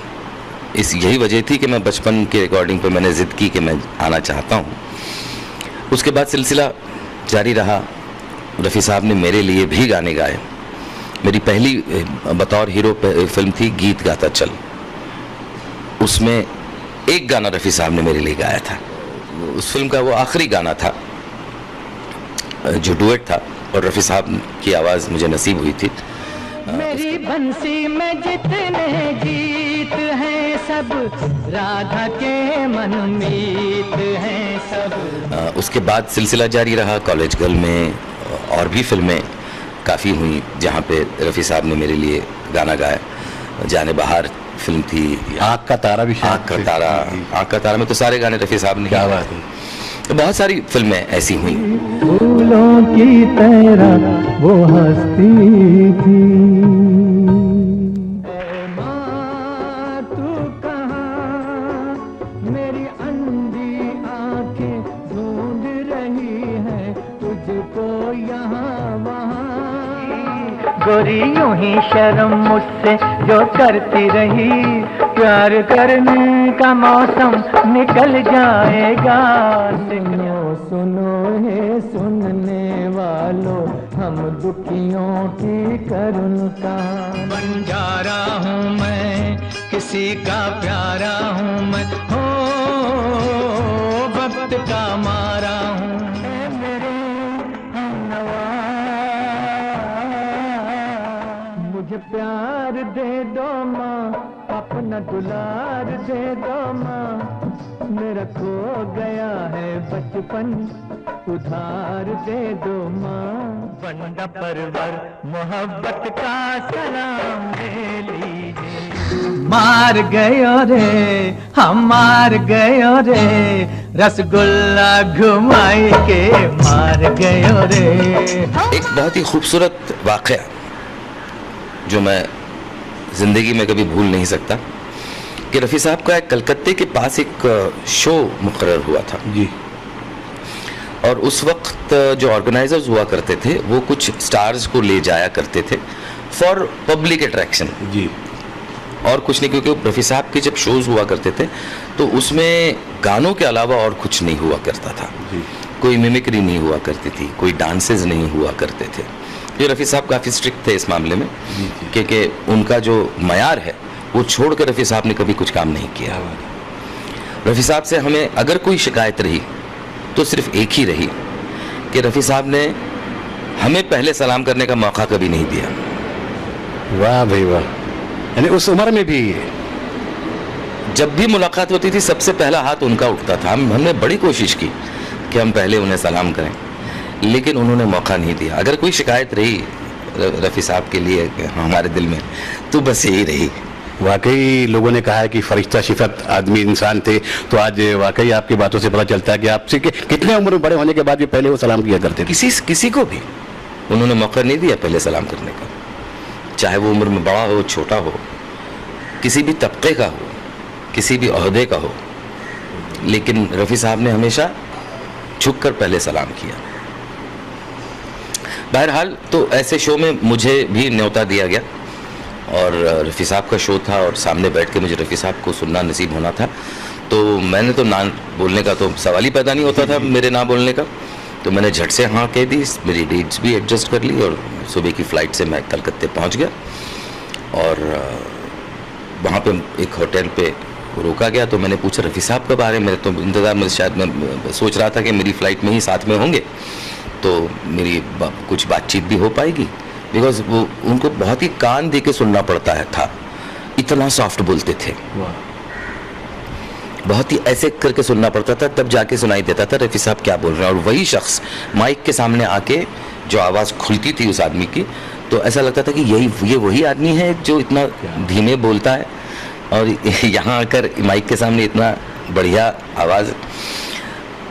यही वजह थी कि मैं बचपन की रिकॉर्डिंग पे मैंने ज़िद की कि मैं आना चाहता हूँ। उसके बाद सिलसिला जारी रहा। रफ़ी साहब ने मेरे लिए भी गाने गाए। मेरी पहली बतौर हीरो फिल्म थी गीत गाता चल, उसमें एक गाना रफ़ी साहब ने मेरे लिए गाया था। उस फिल्म का वो आखिरी गाना था जो डुएट था, और रफ़ी साहब की आवाज़ मुझे नसीब हुई थी। मेरी बंसी में जितने गीत हैं सब राधा के मनमीत हैं सब। उसके बाद सिलसिला जारी रहा। कॉलेज गर्ल में और भी फिल्में काफ़ी हुई जहाँ पे रफ़ी साहब ने मेरे लिए गाना गाया। जाने बहार फिल्म थी, आँख का तारा भी, आँख का तारा में तो सारे गाने रफ़ी साहब ने। क्या बात है। तो बहुत सारी फिल्में ऐसी हुई। फूलों की तरह वो हंसती थी, माँ तू कहाँ, मेरी अंधी आंखें ढूंढ रही हैं तुझको यहाँ वहाँ। गोरी यूं ही शर्म मुझसे जो करती रही, प्यार करने का मौसम निकल जाएगा। सुनो सुनो हे सुनने वालों, हम दुखियों की करुणा। बंजारा हूँ मैं, किसी का प्यारा हूँ मैं, हो वक्त का मारा हूँ। मेरे हमनवा मुझे प्यार दे दो माँ, अपना दुलार दे दो माँ, मेरा खो गया है बचपन उधार दे दो माँ। बंदा परवर मोहब्बत का सलाम ले लीजिए। मार गयो रे हम मार गयो रे, रसगुल्ला घुमाई के मार गयो रे। एक बहुत ही खूबसूरत वाक़या जो मैं ज़िंदगी में कभी भूल नहीं सकता कि रफ़ी साहब का एक कलकत्ते के पास एक शो मुकर्रर हुआ था जी, और उस वक्त जो ऑर्गेनाइजर्स हुआ करते थे वो कुछ स्टार्स को ले जाया करते थे फॉर पब्लिक अट्रैक्शन जी, और कुछ नहीं, क्योंकि रफ़ी साहब के जब शोज़ हुआ करते थे तो उसमें गानों के अलावा और कुछ नहीं हुआ करता था जी। कोई मिमिक्री नहीं हुआ करती थी, कोई डांसेस नहीं हुआ करते थे। ये रफ़ी साहब काफ़ी स्ट्रिक्ट थे इस मामले में, क्योंकि उनका जो मयार है वो छोड़कर रफ़ी साहब ने कभी कुछ काम नहीं किया। रफ़ी साहब से हमें अगर कोई शिकायत रही तो सिर्फ एक ही रही कि रफ़ी साहब ने हमें पहले सलाम करने का मौका कभी नहीं दिया। वाह भाई वाह, यानी उस उम्र में भी जब भी मुलाकात होती थी सबसे पहला हाथ उनका उठता था। हमने बड़ी कोशिश की कि हम पहले उन्हें सलाम करें, लेकिन उन्होंने मौका नहीं दिया। अगर कोई शिकायत रही रफ़ी साहब के लिए हमारे दिल में तो बस यही रही। वाकई लोगों ने कहा है कि फरिश्ता सिफत आदमी इंसान थे, तो आज वाकई आपकी बातों से पता चलता है कि आपसे कितने उम्र में बड़े होने के बाद भी पहले वो सलाम किया करते थे। किसी को भी उन्होंने मौका नहीं दिया पहले सलाम करने का, चाहे वो उम्र में बड़ा हो छोटा हो, किसी भी तबके का हो, किसी भी ओहदे का हो, लेकिन रफ़ी साहब ने हमेशा झुककर पहले सलाम किया। बहरहाल तो ऐसे शो में मुझे भी न्योता दिया गया और रफ़ी साहब का शो था और सामने बैठ के मुझे रफ़ी साहब को सुनना नसीब होना था। तो मैंने तो ना बोलने का तो सवाल ही पैदा नहीं होता था मेरे ना बोलने का, तो मैंने झट से हाँ कह दी, मेरी डेट्स भी एडजस्ट कर ली और सुबह की फ़्लाइट से मैं कलकत्ते पहुंच गया। और वहाँ पे एक होटल पे रोका गया तो मैंने पूछा रफ़ी साहब कब आ रहे हैं। मेरे तो इंतज़ार में शायद मैं सोच रहा था कि मेरी फ़्लाइट में ही साथ में होंगे तो मेरी कुछ बातचीत भी हो पाएगी, बिकॉज वो उनको बहुत ही कान दे के सुनना पड़ता है था, इतना सॉफ्ट बोलते थे, बहुत ही ऐसे करके सुनना पड़ता था, तब जाके सुनाई देता था रफ़ी साहब क्या बोल रहे हैं। और वही शख्स माइक के सामने आके जो आवाज़ खुलती थी उस आदमी की, तो ऐसा लगता था कि ये वही आदमी है जो इतना धीमे बोलता है और यहाँ आकर माइक के सामने इतना बढ़िया आवाज़।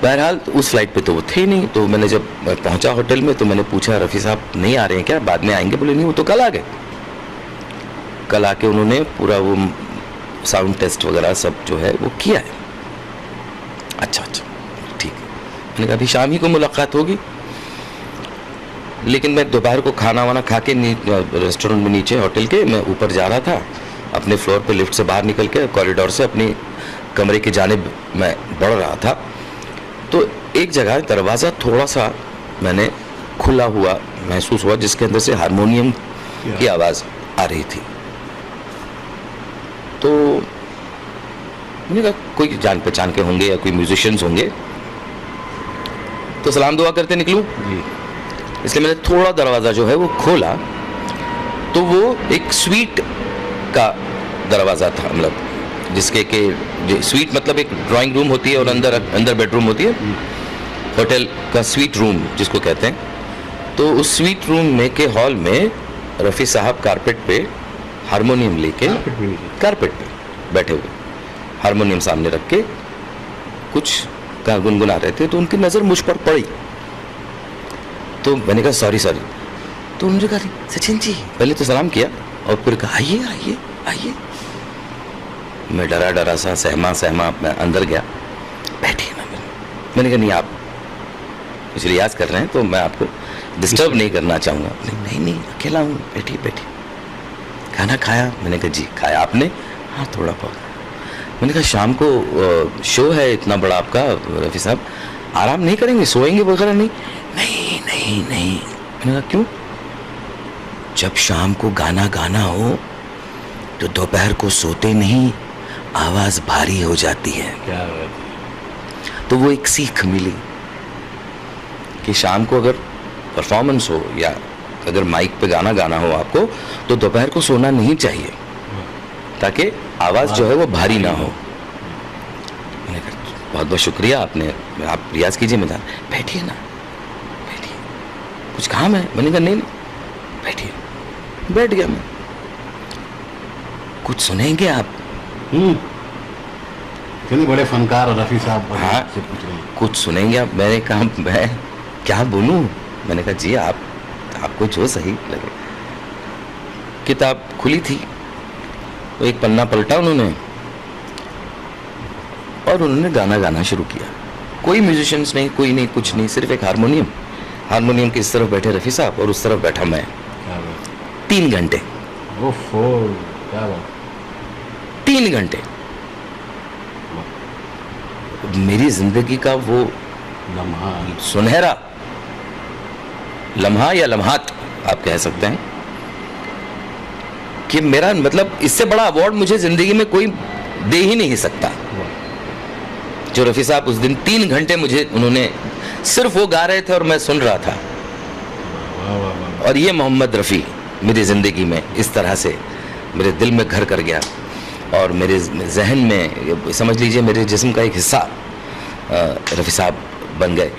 बहरहाल उस फ्लाइट पे तो वो थे नहीं, तो मैंने जब पहुंचा होटल में तो मैंने पूछा रफ़ी साहब नहीं आ रहे हैं क्या, बाद में आएंगे? बोले नहीं वो तो कल आ गए। कल आके उन्होंने पूरा वो साउंड टेस्ट वगैरह सब जो है वो किया है। अच्छा ठीक है। मैंने कहा अभी शाम ही को मुलाकात होगी, लेकिन मैं दोपहर को खाना वाना खा के रेस्टोरेंट में नीचे होटल के मैं ऊपर जा रहा था, अपने फ्लोर पे लिफ्ट से बाहर निकल के कॉरिडोर से अपने कमरे की जानिब मैं बढ़ रहा था, तो एक जगह दरवाज़ा थोड़ा सा मैंने खुला हुआ महसूस हुआ जिसके अंदर से हारमोनियम की आवाज़ आ रही थी। तो मैंने कहा कोई जान पहचान के होंगे या कोई म्यूजिशियंस होंगे, तो सलाम दुआ करते निकलूं, इसलिए मैंने थोड़ा दरवाज़ा जो है वो खोला, तो वो एक स्वीट का दरवाज़ा था, मतलब जिसके के स्वीट मतलब एक ड्राइंग रूम होती है और अंदर बेडरूम होती है, होटल का स्वीट रूम जिसको कहते हैं। तो उस स्वीट रूम में के हॉल में रफ़ी साहब कारपेट पे हारमोनियम लेके कारपेट पे बैठे हुए, हारमोनियम सामने रख के कुछ गुनगुना रहे थे, तो उनकी नज़र मुझ पर पड़ी। तो मैंने कहा सॉरी। तो उन्होंने कहा सचिन जी, पहले तो सलाम किया और फिर कहा आइए। मैं डरा सा सहमा मैं अंदर गया, बैठिए ना। मैंने कहा नहीं आप कुछ रियाज कर रहे हैं तो मैं आपको डिस्टर्ब नहीं करना चाहूँगा। नहीं अकेला हूँ, बैठिए। खाना खाया? मैंने कहा जी खाया। आपने? हाँ थोड़ा बहुत। मैंने कहा शाम को शो है इतना बड़ा आपका रफ़ी साहब, आराम नहीं करेंगे, सोएंगे वगैरह? नहीं। मैंने कहा क्यों? जब शाम को गाना हो तो दोपहर को सोते नहीं, आवाज़ भारी हो जाती है। क्या बात। तो वो एक सीख मिली कि शाम को अगर परफॉर्मेंस हो या अगर माइक पे गाना हो आपको, तो दोपहर को सोना नहीं चाहिए ताकि आवाज़ जो है वो भारी ना हो। मैंने कहा बहुत शुक्रिया, आप रियाज कीजिए। मैं बैठिए ना, कुछ काम है? मैंने कहा नहीं बैठिए। बैठ गया मैं। कुछ सुनेंगे आप? बड़े फनकार रफ़ी साहब। हाँ कुछ सुनेंगे आप? मैंने कहा मैं क्या बोलूं? मैंने कहा जी आपको जो सही लगे। किताब खुली थी तो एक पन्ना पलटा उन्होंने और उन्होंने गाना गाना शुरू किया। कोई म्यूजिशियंस नहीं, कोई नहीं, कुछ नहीं, सिर्फ एक हारमोनियम की इस तरफ बैठे रफ़ी साहब और उस तरफ बैठा मैं। 3 घंटे। क्या बात। 3 घंटे मेरी जिंदगी का वो लम्हा, सुनहरा लम्हा या लम्हात आप कह सकते हैं, कि मेरा मतलब इससे बड़ा अवार्ड मुझे जिंदगी में कोई दे ही नहीं सकता। जो रफ़ी साहब उस दिन 3 घंटे मुझे उन्होंने सिर्फ वो गा रहे थे और मैं सुन रहा था। और ये मोहम्मद रफ़ी मेरी ज़िंदगी में इस तरह से मेरे दिल में घर कर गया और मेरे जहन में समझ लीजिए मेरे जिस्म का एक हिस्सा रफ़ी साहब बन गए।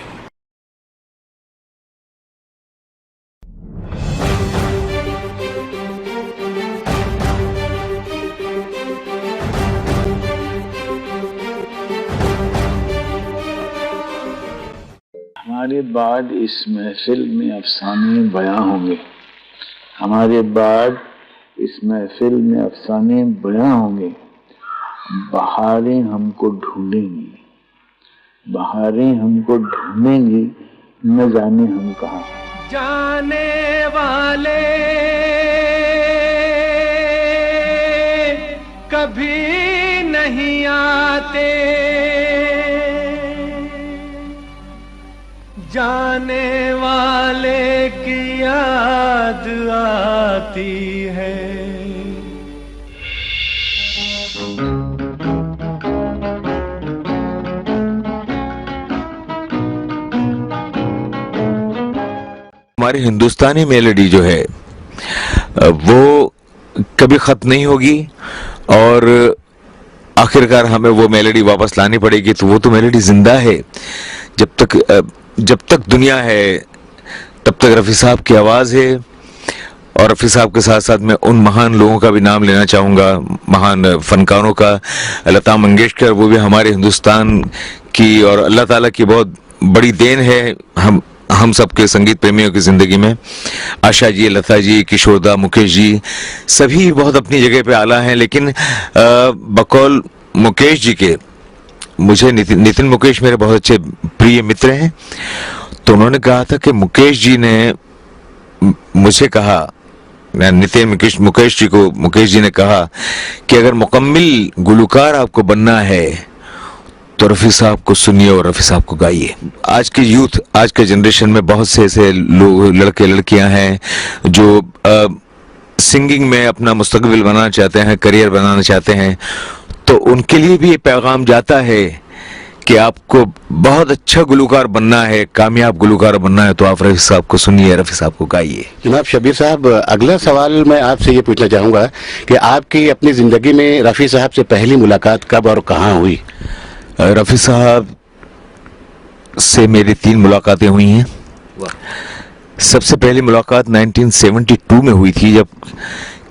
हमारे बाद इस महफिल में अफसाने बयां होंगे, हमारे बाद इस महफिल में अफसाने बयां होंगे, बहारें हमको ढूंढेंगी, बहारें हमको ढूंढेंगी न जाने हम कहाँ। जाने वाले कभी नहीं आते, जाने वाले की याद आती है। हमारी हिंदुस्तानी मेलोडी जो है वो कभी खत्म नहीं होगी और आखिरकार हमें वो मेलोडी वापस लानी पड़ेगी। तो वो तो मेलोडी जिंदा है, जब तक दुनिया है तब तक रफ़ी साहब की आवाज़ है। और रफ़ी साहब के साथ साथ मैं उन महान लोगों का भी नाम लेना चाहूँगा, महान फनकारों का। लता मंगेशकर, वो भी हमारे हिंदुस्तान की और अल्लाह ताला की बहुत बड़ी देन है हम सबके संगीत प्रेमियों की ज़िंदगी में। आशा जी, लता जी, किशोरदा, मुकेश जी, सभी बहुत अपनी जगह पे आला हैं। लेकिन बकौल मुकेश जी के, मुझे नितिन मुकेश मेरे बहुत अच्छे प्रिय मित्र हैं। तो उन्होंने कहा था कि मुकेश जी ने मुझे कहा, मुकेश जी ने कहा कि अगर मुकम्मिल गुलकार आपको बनना है तो रफ़ी साहब को सुनिए और रफ़ी साहब को गाइए। आज के यूथ, आज के जनरेशन में बहुत से ऐसे लोग, लड़के लड़कियां हैं जो सिंगिंग में अपना मुस्तकबिल बनाना चाहते हैं, करियर बनाना चाहते हैं। तो उनके लिए भी ये पैगाम जाता है कि आपको बहुत अच्छा गुलकार बनना है, कामयाब गुलकार बनना है, तो आप रफ़ी साहब को सुनिए, रफ़ी साहब को गाइए। जनाब शब्बीर साहब, अगला सवाल मैं आपसे ये पूछना चाहूँगा कि आपकी अपनी ज़िंदगी में रफ़ी साहब से पहली मुलाकात कब और कहाँ हुई? रफ़ी साहब से मेरी 3 मुलाकातें हुई हैं। सबसे पहली मुलाकात 1972 में हुई थी, जब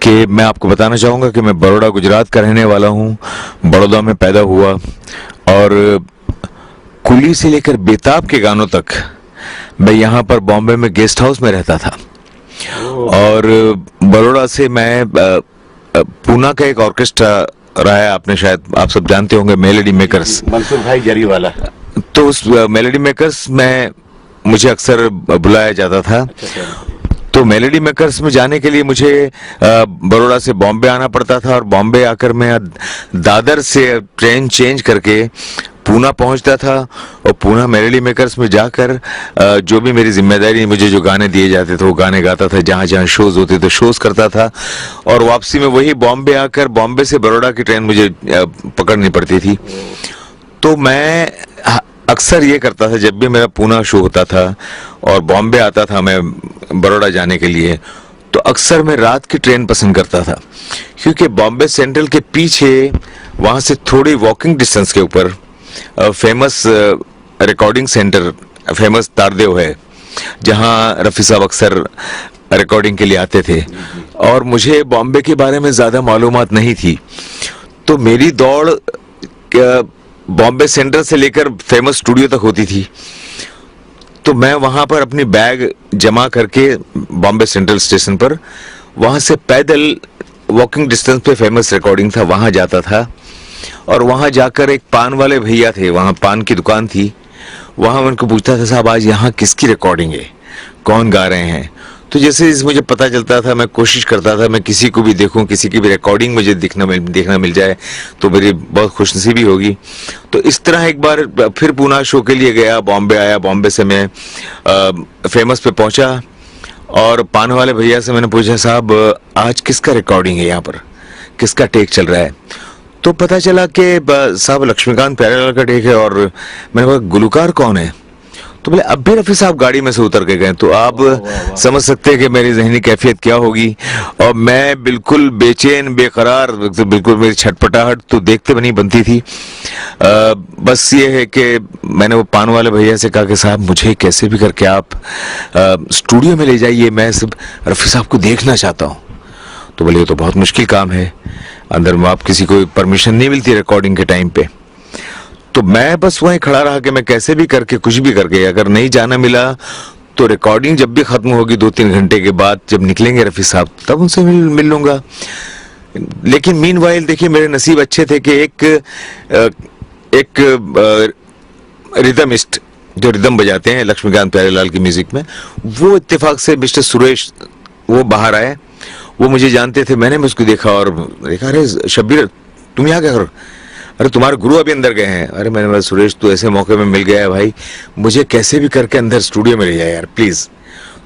कि मैं आपको बताना चाहूँगा कि मैं बड़ौदा गुजरात का रहने वाला हूँ। बड़ौदा में पैदा हुआ और कुली से लेकर बेताब के गानों तक मैं यहाँ पर बॉम्बे में गेस्ट हाउस में रहता था। और बड़ौदा से मैं पूना का एक ऑर्केस्ट्रा रहा है, आपने शायद आप सब जानते होंगे, मेलोडी मेकर्स, मंसूर भाई जरी वाला। तो उस मेलोडी मेकर्स में मुझे अक्सर बुलाया जाता था। तो मेलोडी मेकर्स में जाने के लिए मुझे बड़ौदा से बॉम्बे आना पड़ता था और बॉम्बे आकर मैं दादर से ट्रेन चेंज करके पूना पहुंचता था और पूना मेलोडी मेकर्स में जाकर जो भी मेरी जिम्मेदारी, मुझे जो गाने दिए जाते थे वो गाने गाता था, जहाँ जहाँ शोज होते थे शोज करता था। और वापसी में वही बॉम्बे आकर, बॉम्बे से बड़ौदा की ट्रेन मुझे पकड़नी पड़ती थी। तो मैं अक्सर ये करता था, जब भी मेरा पूना शो होता था और बॉम्बे आता था मैं बड़ौदा जाने के लिए, तो अक्सर मैं रात की ट्रेन पसंद करता था, क्योंकि बॉम्बे सेंट्रल के पीछे वहाँ से थोड़ी वॉकिंग डिस्टेंस के ऊपर famous recording centre, famous Tardeo है, जहाँ रफ़ी साहब अक्सर रिकॉर्डिंग के लिए आते थे। और मुझे बॉम्बे के बारे में ज़्यादा मालूमात नहीं थी, तो मेरी दौड़ बॉम्बे सेंटर से लेकर फेमस स्टूडियो तक होती थी। तो मैं वहाँ पर अपनी बैग जमा करके बॉम्बे सेंट्रल स्टेशन पर, वहाँ से पैदल वॉकिंग डिस्टेंस पे फेमस रिकॉर्डिंग था, वहाँ जाता था। और वहाँ जाकर एक पान वाले भैया थे, वहाँ पान की दुकान थी, वहाँ मैं उनको पूछता था, साहब आज यहाँ किसकी रिकॉर्डिंग है, कौन गा रहे हैं? तो जैसे मुझे पता चलता था, मैं कोशिश करता था मैं किसी को भी देखूं, किसी की भी रिकॉर्डिंग मुझे देखना मिल जाए तो मेरी बहुत खुशनसीबी होगी। तो इस तरह एक बार फिर पूना शो के लिए गया, बॉम्बे आया, बॉम्बे से मैं फेमस पे पहुंचा और पान वाले भैया से मैंने पूछा, साहब आज किसका रिकॉर्डिंग है, यहाँ पर किसका टेक चल रहा है? तो पता चला कि साहब लक्ष्मीकांत प्यारेलाल का टेक है। और मैंने कहा गुलकार कौन है? तो बोले अब भी रफ़ी साहब गाड़ी में से उतर के गए। तो आप समझ सकते हैं कि मेरी ज़हनी कैफियत क्या होगी। और मैं बिल्कुल बेचैन, बेकरार, बिल्कुल मेरी छटपटाहट तो देखते भी नहीं बनती थी। बस ये है कि मैंने वो पान वाले भैया से कहा कि साहब मुझे कैसे भी करके आप स्टूडियो में ले जाइए, मैं सब रफ़ी साहब को देखना चाहता हूँ। तो बोले ये तो बहुत मुश्किल काम है, अंदर में आप किसी को परमिशन नहीं मिलती रिकॉर्डिंग के टाइम पे। तो मैं बस वहीं खड़ा रहा कि मैं कैसे भी करके, कुछ भी करके, अगर नहीं जाना मिला तो रिकॉर्डिंग जब भी खत्म होगी 2-3 घंटे के बाद जब निकलेंगे रफ़ी साहब, तब उनसे मिल लूंगा। लेकिन मीनवाइल देखिए मेरे नसीब अच्छे थे कि एक रिदमिस्ट जो रिदम बजाते हैं लक्ष्मीकांत प्यारेलाल की म्यूजिक में, वो इत्तेफाक से मिस्टर सुरेश वो बाहर आए। वो मुझे जानते थे, मैंने उसको देखा और देखा, अरे शब्बीर तुम यहाँ क्या करो, अरे तुम्हारे गुरु अभी अंदर गए हैं। अरे मैंने बोला सुरेश तू ऐसे मौके में मिल गया है भाई, मुझे कैसे भी करके अंदर स्टूडियो में ले जाए यार प्लीज।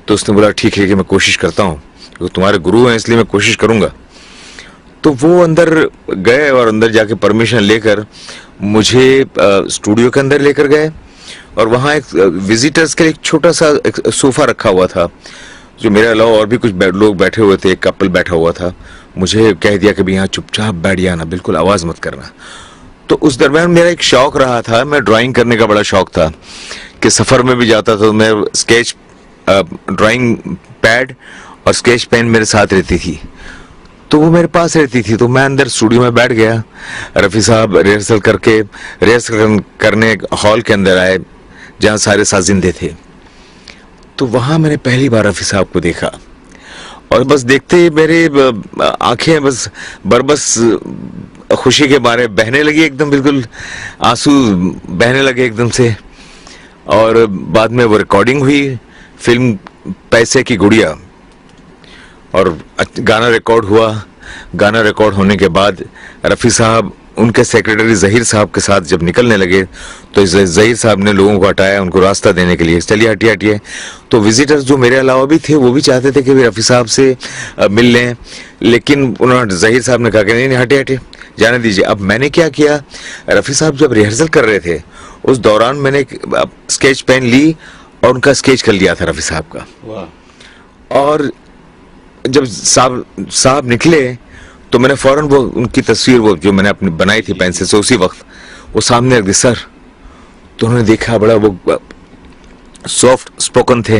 तो उसने बोला ठीक है कि मैं कोशिश करता हूँ, क्योंकि तुम्हारे गुरु हैं इसलिए मैं कोशिश करूंगा। तो वो अंदर गए और अंदर जाके परमिशन लेकर मुझे स्टूडियो के अंदर लेकर गए और वहाँ एक विजिटर्स के लिए एक छोटा सा एक सोफा रखा हुआ था, जो मेरे अलावा और भी कुछ लोग बैठे हुए थे, एक कपल बैठा हुआ था। मुझे कह दिया कि भाई यहाँ चुपचाप बैठ जाना, बिल्कुल आवाज़ मत करना। तो उस दरम्यान मेरा एक शौक रहा था, मैं ड्राइंग करने का बड़ा शौक था कि सफ़र में भी जाता था तो मैं स्केच ड्राइंग पैड और स्केच पेन मेरे साथ रहती थी, तो वो मेरे पास रहती थी। तो मैं अंदर स्टूडियो में बैठ गया, रफ़ी साहब रिहर्सल करने हॉल के अंदर आए जहाँ सारे साजिंदे थे। तो वहाँ मैंने पहली बार रफ़ी साहब को देखा और बस देखते ही मेरे आंखें बस बरबस खुशी के मारे बहने लगी, एकदम बिल्कुल आंसू बहने लगे एकदम से। और बाद में वो रिकॉर्डिंग हुई फिल्म पैसे की गुड़िया और गाना रिकॉर्ड हुआ। गाना रिकॉर्ड होने के बाद रफ़ी साहब उनके सेक्रेटरी ज़हीर साहब के साथ जब निकलने लगे तो ज़हीर साहब ने लोगों को हटाया, उनको रास्ता देने के लिए, चलिए हटिए हटिए। तो विजिटर्स जो मेरे अलावा भी थे वो भी चाहते थे कि वे रफ़ी साहब से मिल लें, लेकिन उन्होंने ज़हीर साहब ने कहा कि नहीं हटिए हटिए जाने दीजिए। अब मैंने क्या किया, रफ़ी साहब जब रिहर्सल कर रहे थे उस दौरान मैंने स्केच पेन ली और उनका स्केच कर लिया था रफ़ी साहब का। और जब साहब निकले तो मैंने फौरन वो उनकी तस्वीर वो जो मैंने अपनी बनाई थी पेंसिल से उसी वक्त वो सामने रख दी सर। तो उन्होंने देखा, बड़ा वो सॉफ्ट स्पोकन थे,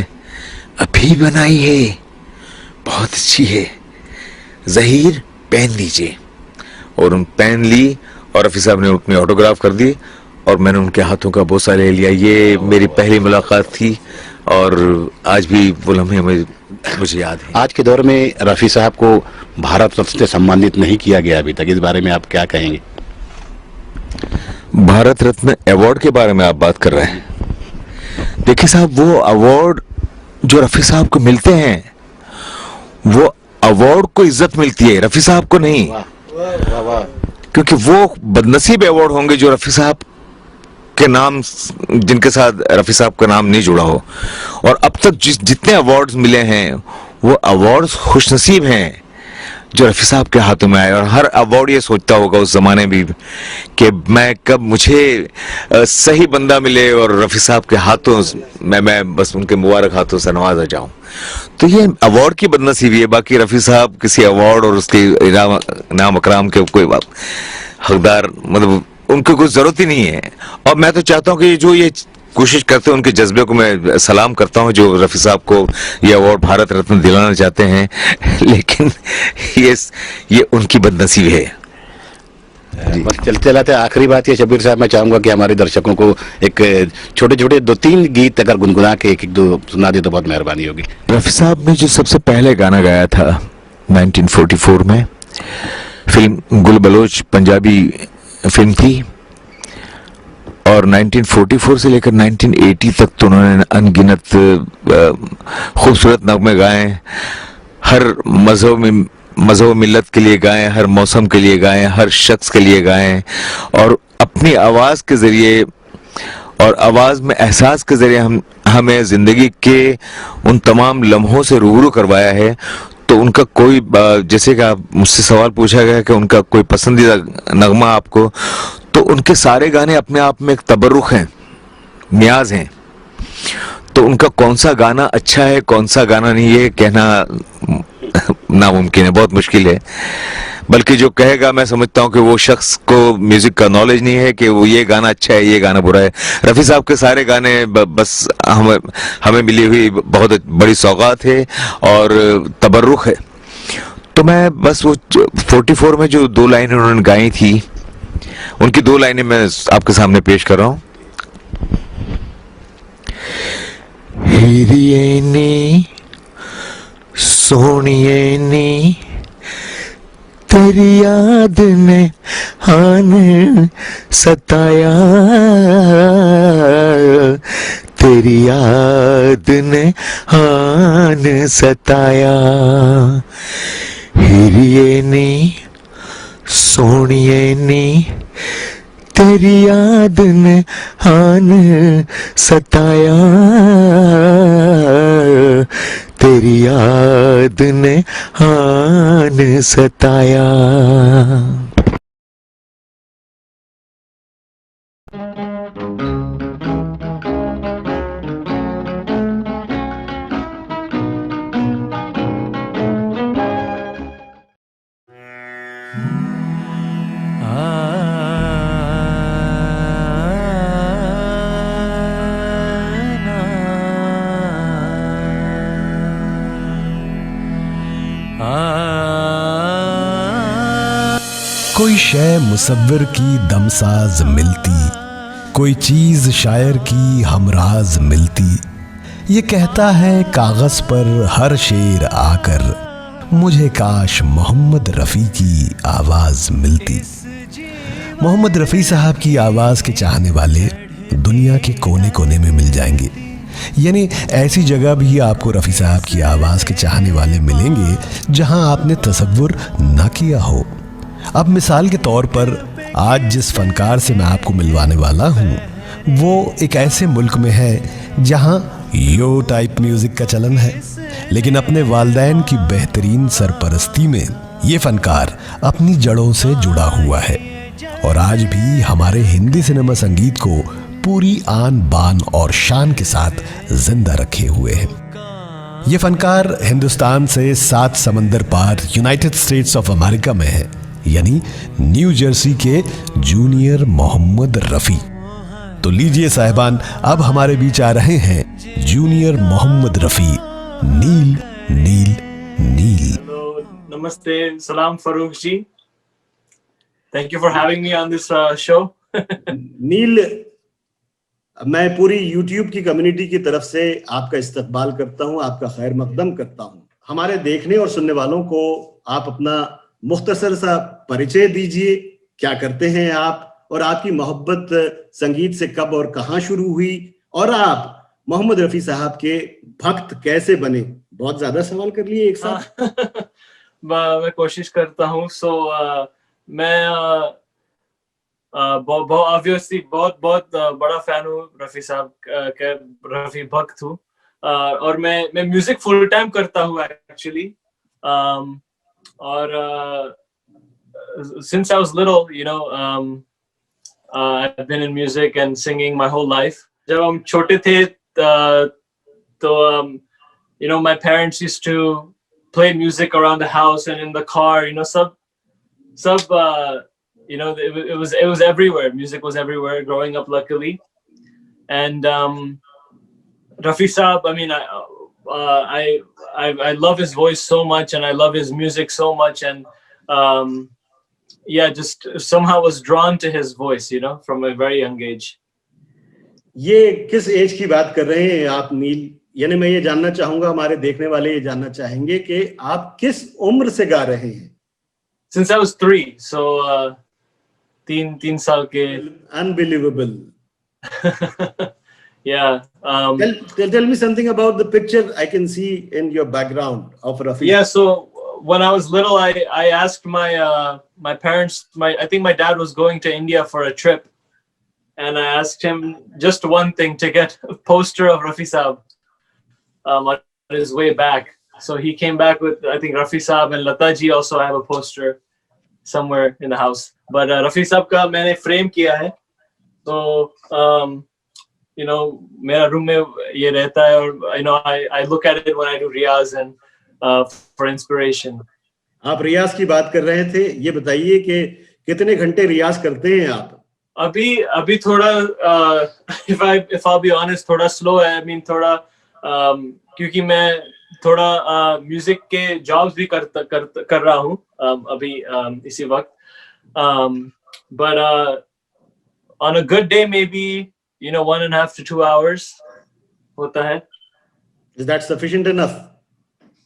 अभी बनाई है, बहुत अच्छी है, ज़हीर पेन दीजिए। और उन पेन ली और रफ़ी साहब ने अपनी ऑटोग्राफ कर दी और मैंने उनके हाथों का बोसा ले लिया। ये मेरी पहली मुलाकात थी और आज भी वो लम्हे मुझे याद है। आज के दौर में रफ़ी साहब को भारत रत्न से सम्मानित नहीं किया गया अभी तक, इस बारे में आप क्या कहेंगे? भारत रत्न अवार्ड के बारे में आप बात कर रहे हैं? देखिए साहब, वो अवार्ड जो रफ़ी साहब को मिलते हैं वो अवार्ड को इज्जत मिलती है, रफ़ी साहब को नहीं। क्योंकि वो बदनसीब अवार्ड होंगे जो रफ़ी साहब के नाम, जिनके साथ रफ़ी साहब का नाम नहीं जुड़ा हो। और अब तक जितने अवार्ड्स मिले हैं वो अवार्ड्स खुशनसीब हैं जो रफ़ी साहब के हाथों में आए। और हर अवार्ड ये सोचता होगा उस जमाने में कि मैं कब मुझे सही बंदा मिले और रफ़ी साहब के हाथों मैं बस उनके मुबारक हाथों से नवाजा जाऊं। तो ये अवार्ड की बदनसीबी है। बाकी रफ़ी साहब किसी अवार्ड और उसके इनाम अकराम के कोई हकदार, मतलब उनको कोई जरूरत ही नहीं है। और मैं तो चाहता हूं कि जो ये कोशिश करते हैं उनके जज्बे को मैं सलाम करता हूं, जो रफ़ी साहब को ये अवार्ड भारत रत्न दिलाना चाहते हैं, लेकिन ये उनकी बदनसीब है। बस चलते चलाते आखिरी बात ये शब्बीर साहब, मैं चाहूंगा कि हमारे दर्शकों को एक छोटे छोटे 2-3 गीत अगर गुनगुना के एक दो सुना दे तो बहुत मेहरबानी होगी। रफ़ी साहब ने जो सबसे पहले गाना गाया था 1944 में, फिल्म गुल बलोच पंजाबी फिल्म थी और 1944 से लेकर 1980 तक तो उन्होंने अनगिनत खूबसूरत नगमे गाए, हर मज़हब मिल्लत के लिए गाएं, हर मौसम के लिए गाएं, हर शख्स के लिए गाएं और अपनी आवाज़ के ज़रिए और आवाज़ में एहसास के ज़रिए हमें ज़िंदगी के उन तमाम लम्हों से रूबरू करवाया है। तो उनका कोई, जैसे कि आप मुझसे सवाल पूछा गया कि उनका कोई पसंदीदा नगमा आपको, तो उनके सारे गाने अपने आप में एक तबर्रुख हैं, न्याज हैं। तो उनका कौन सा गाना अच्छा है कौन सा गाना नहीं, ये कहना नामुमकिन है, बहुत मुश्किल है। बल्कि जो कहेगा, मैं समझता हूँ कि वो शख्स को म्यूजिक का नॉलेज नहीं है कि वो ये गाना अच्छा है ये गाना बुरा है। रफ़ी साहब के सारे गाने बस हमें मिली हुई बहुत बड़ी सौगात है और तबर्रुख है। तो मैं बस वो 44 में जो 2 लाइनें उन्होंने गाई थी, उनकी 2 लाइनें मैं आपके सामने पेश कर रहा हूँ। हीरिये नी सोनिए नी तेरी याद ने हान सताया, तेरी याद ने आन सताया, हिरिये नी सोनिए नी तेरी याद ने आन सताया, तेरी याद ने आन सताया। कोई शय मुसव्विर की दमसाज मिलती, कोई चीज शायर की हमराज मिलती, ये कहता है कागज पर हर शेर आकर, मुझे काश मोहम्मद रफ़ी की आवाज मिलती। मोहम्मद रफ़ी साहब की आवाज के चाहने वाले दुनिया के कोने कोने में मिल जाएंगे। यानी ऐसी जगह भी आपको रफ़ी साहब की आवाज के चाहने वाले मिलेंगे जहां आपने तसव्वुर ना किया हो। अब मिसाल के तौर पर आज जिस फनकार से मैं आपको मिलवाने वाला हूँ वो एक ऐसे मुल्क में है जहाँ यो टाइप म्यूजिक का चलन है, लेकिन अपने वालिदैन की बेहतरीन सरपरस्ती में ये फनकार अपनी जड़ों से जुड़ा हुआ है और आज भी हमारे हिंदी सिनेमा संगीत को पूरी आन बान और शान के साथ जिंदा रखे हुए है। ये फनकार हिंदुस्तान से 7 समंदर पार यूनाइटेड स्टेट्स ऑफ अमेरिका में है, यानी न्यू जर्सी के जूनियर मोहम्मद रफ़ी। तो लीजिए साहिबान, अब हमारे बीच आ रहे हैं जूनियर मोहम्मद रफ़ी, नील नील नील। नमस्ते, सलाम Farooq ji, thank you for having me on this show. Neel, मैं पूरी यूट्यूब की कम्युनिटी की तरफ से आपका इस्तकबाल करता हूं, आपका खैर मकदम करता हूं। हमारे देखने और सुनने वालों को आप अपना मुख्तसर सा परिचय दीजिए, क्या करते हैं आप और आपकी मोहब्बत संगीत से कब और कहां शुरू हुई और आप मोहम्मद रफ़ी साहब के भक्त कैसे बने। बहुत ज्यादा सवाल कर लिए एक साथ। मैं कोशिश करता हूँ। मैं ऑब्वियसली बहुत बड़ा फैन हूँ रफ़ी साहब के, रफ़ी भक्त हूँ और मैं म्यूजिक फुल टाइम करता हूँ एक्चुअली। और since I was little, you know, I've been in music and singing my whole life. जब हम छोटे थे तो you know, my parents used to play music around the house and in the car, you know, you know, it was everywhere. Music was everywhere growing up, luckily. And Rafi Saab, I mean, I love his voice so much and I love his music so much, and yeah, just somehow was drawn to his voice, you know, from a very young age. ये किस as की बात कर रहे हैं आप नील? यानी मैं ये जानना चाहूंगा, हमारे देखने वाले ये जानना चाहेंगे कि आप किस उम्र से गा रहे हैं? Since I was 3, so 3 साल के। Unbelievable. Yeah. Tell me something about the picture I can see in your background of Rafi. Yeah, so when I was little, I asked my parents, I think my dad was going to India for a trip, and I asked him just one thing, to get a poster of Rafi Saab on his way back. So he came back with, I think, Rafi Saab and Lata ji also have a poster somewhere in the house. But Rafi Saab ka मैंने frame किया है, तो you know, मेरा room में ये रहता है और you know, I look at it when I do Riyaz and for inspiration. आप रियाज की बात कर रहे थे, ये बताइए कि कितने घंटे रियाज करते हैं आप? अभी थोड़ा if I'll be honest, थोड़ा slow है। I mean, थोड़ा क्योंकि मैं थोड़ा म्यूजिक के जॉब्स भी कर रहा हूँ अभी इसी वक्त। But on a good day, maybe, you know, 1.5 to 2 hours होता है। Is that sufficient enough?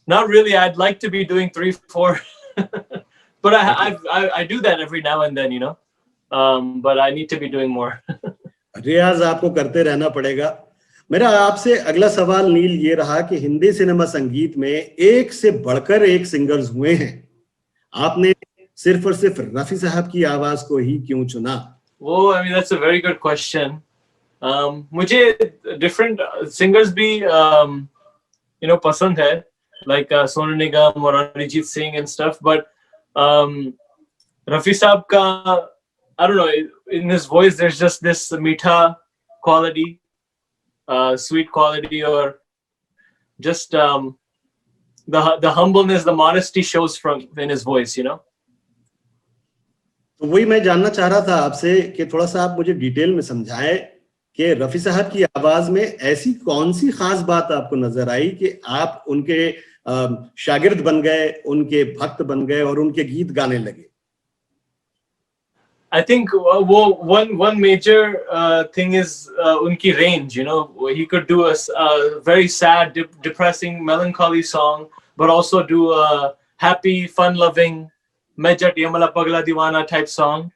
Not really. I'd like to be doing 3-4, but I do that every now and then, you know. But I need to be doing more. रियाज आपको करते रहना पड़ेगा। मेरा आपसे अगला सवाल नील ये रहा कि हिंदी सिनेमा संगीत में एक से बढ़कर एक सिंगर्स हुए हैं, आपने सिर्फ और सिर्फ रफी साहब की आवाज को ही क्यों चुना? वो I mean that's a very good question. मुझे different singers भी you know पसंद है, like सोनू निगम और Arijit Singh and stuff, but Rafi साहब का I don't know, in his voice there's just this मीठा quality, sweet quality, or just the humbleness, the modesty shows from in his voice, you know. तो वही मैं जानना चाह रहा था आपसे कि थोड़ा सा आप मुझे डिटेल में समझाएं कि रफी साहब की आवाज में ऐसी कौन सी खास बात आपको नजर आई कि आप उनके शागिर्द बन गए, उनके भक्त बन गए और उनके गीत गाने लगे? I think one major thing is unki range. You know, he could do a very sad, depressing, melancholy song, but also do a happy, fun-loving, "Main Jat Yamala Pagla Diwana" type song.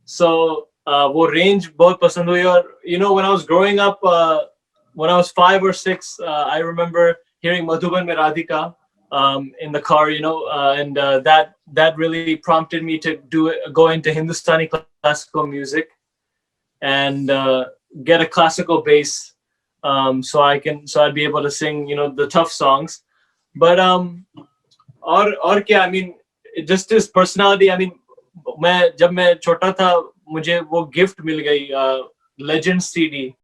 So वो range बहुत पसंद हुई. और you know, when I was growing up, when I was 5 or 6, I remember hearing Madhuban mein Radhika in the car, you know, and that really prompted me to go into Hindustani classical music and get a classical bass, so I'd be able to sing, you know, the tough songs. But और क्या, I mean, just his personality. I mean, जब मैं छोटा था मुझे वो gift मिल गई, Legend CD,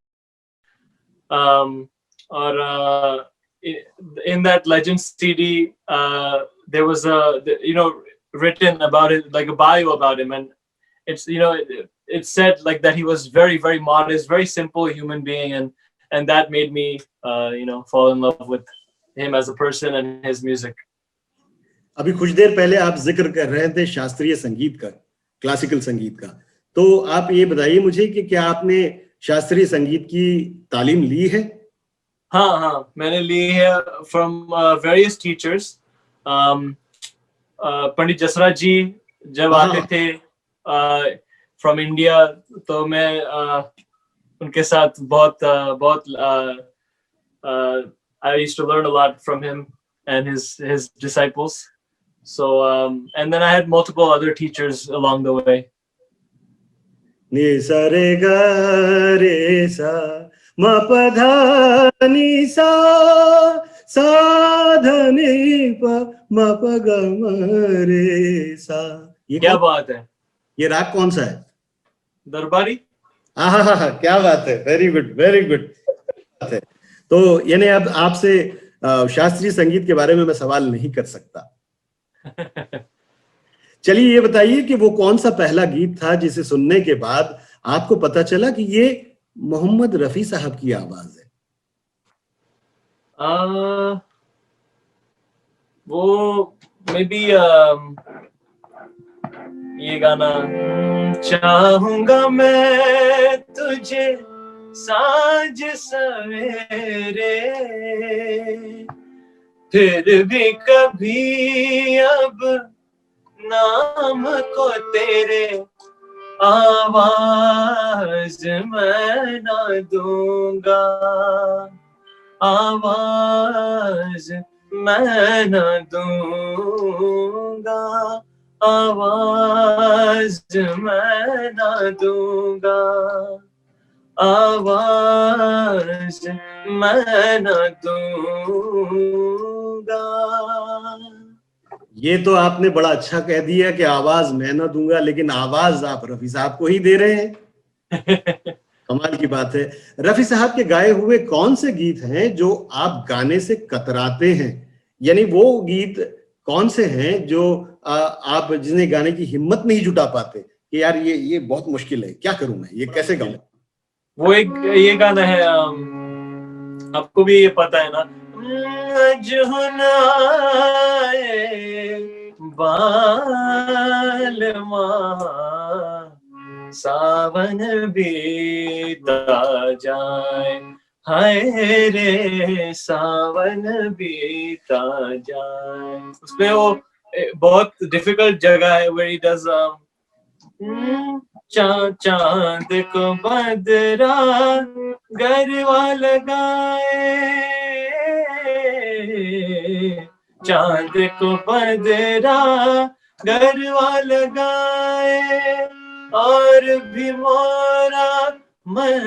और in that Legend CD, there was you know, written about it, like a bio about him, and it's, you know, it said like that he was very, very modest, very simple human being, and that made me you know, fall in love with him as a person and his music. अभी कुछ देर पहले आप जिक्र कर रहे थे शास्त्रीय संगीत का, क्लासिकल संगीत का, तो आप ये बताइए मुझे कि क्या आपने शास्त्रीय संगीत की तालीम ली है? हाँ, मैंने ली है from various teachers. Pandit Jasraj जी जब आते थे from India, तो मैं उनके साथ बहुत I used to learn a lot from him and his disciples. So and then I had multiple other teachers along the way. Ni sa re ga re sa ma pa dha ni sa sa dha ni pa ma pa ga ma re sa. क्या बात है? ये राग कौन सा है? दरबारी. हाँ, क्या बात है, वेरी गुड, वेरी गुड. तो यानी अब आपसे शास्त्रीय संगीत के बारे में मैं सवाल नहीं कर सकता. चलिए ये बताइए कि वो कौन सा पहला गीत था जिसे सुनने के बाद आपको पता चला कि ये मोहम्मद रफी साहब की आवाज है? वो मे बी ये गाना, चाहूंगा मैं तुझे साँझ सवेरे, फिर भी कभी अब नाम को तेरे आवाज मैं ना दूंगा, आवाज मैं ना दूंगा, आवाज मैं ना दूंगा, आवाज मैं ना दूंगा. ये तो आपने बड़ा अच्छा कह दिया कि आवाज मैं ना दूंगा, लेकिन आवाज आप रफी साहब को ही दे रहे हैं. कमाल की बात है. रफी साहब के गाए हुए कौन से गीत हैं जो आप गाने से कतराते हैं? यानी वो गीत कौन से हैं जो आप जिन्हें गाने की हिम्मत नहीं जुटा पाते कि यार ये बहुत मुश्किल है, क्या करूं मैं, ये कैसे गाऊं? वो एक ये गाना है, आपको भी ये पता है ना, बालमा सावन बीता जाए, हाय रे सावन बीता जाए. उसमें वो बहुत डिफिकल्ट जगह है where he does चांद को बदरा गरबा लगाए, चांद को बदरा गरबा लगाए, और भी मोरा मन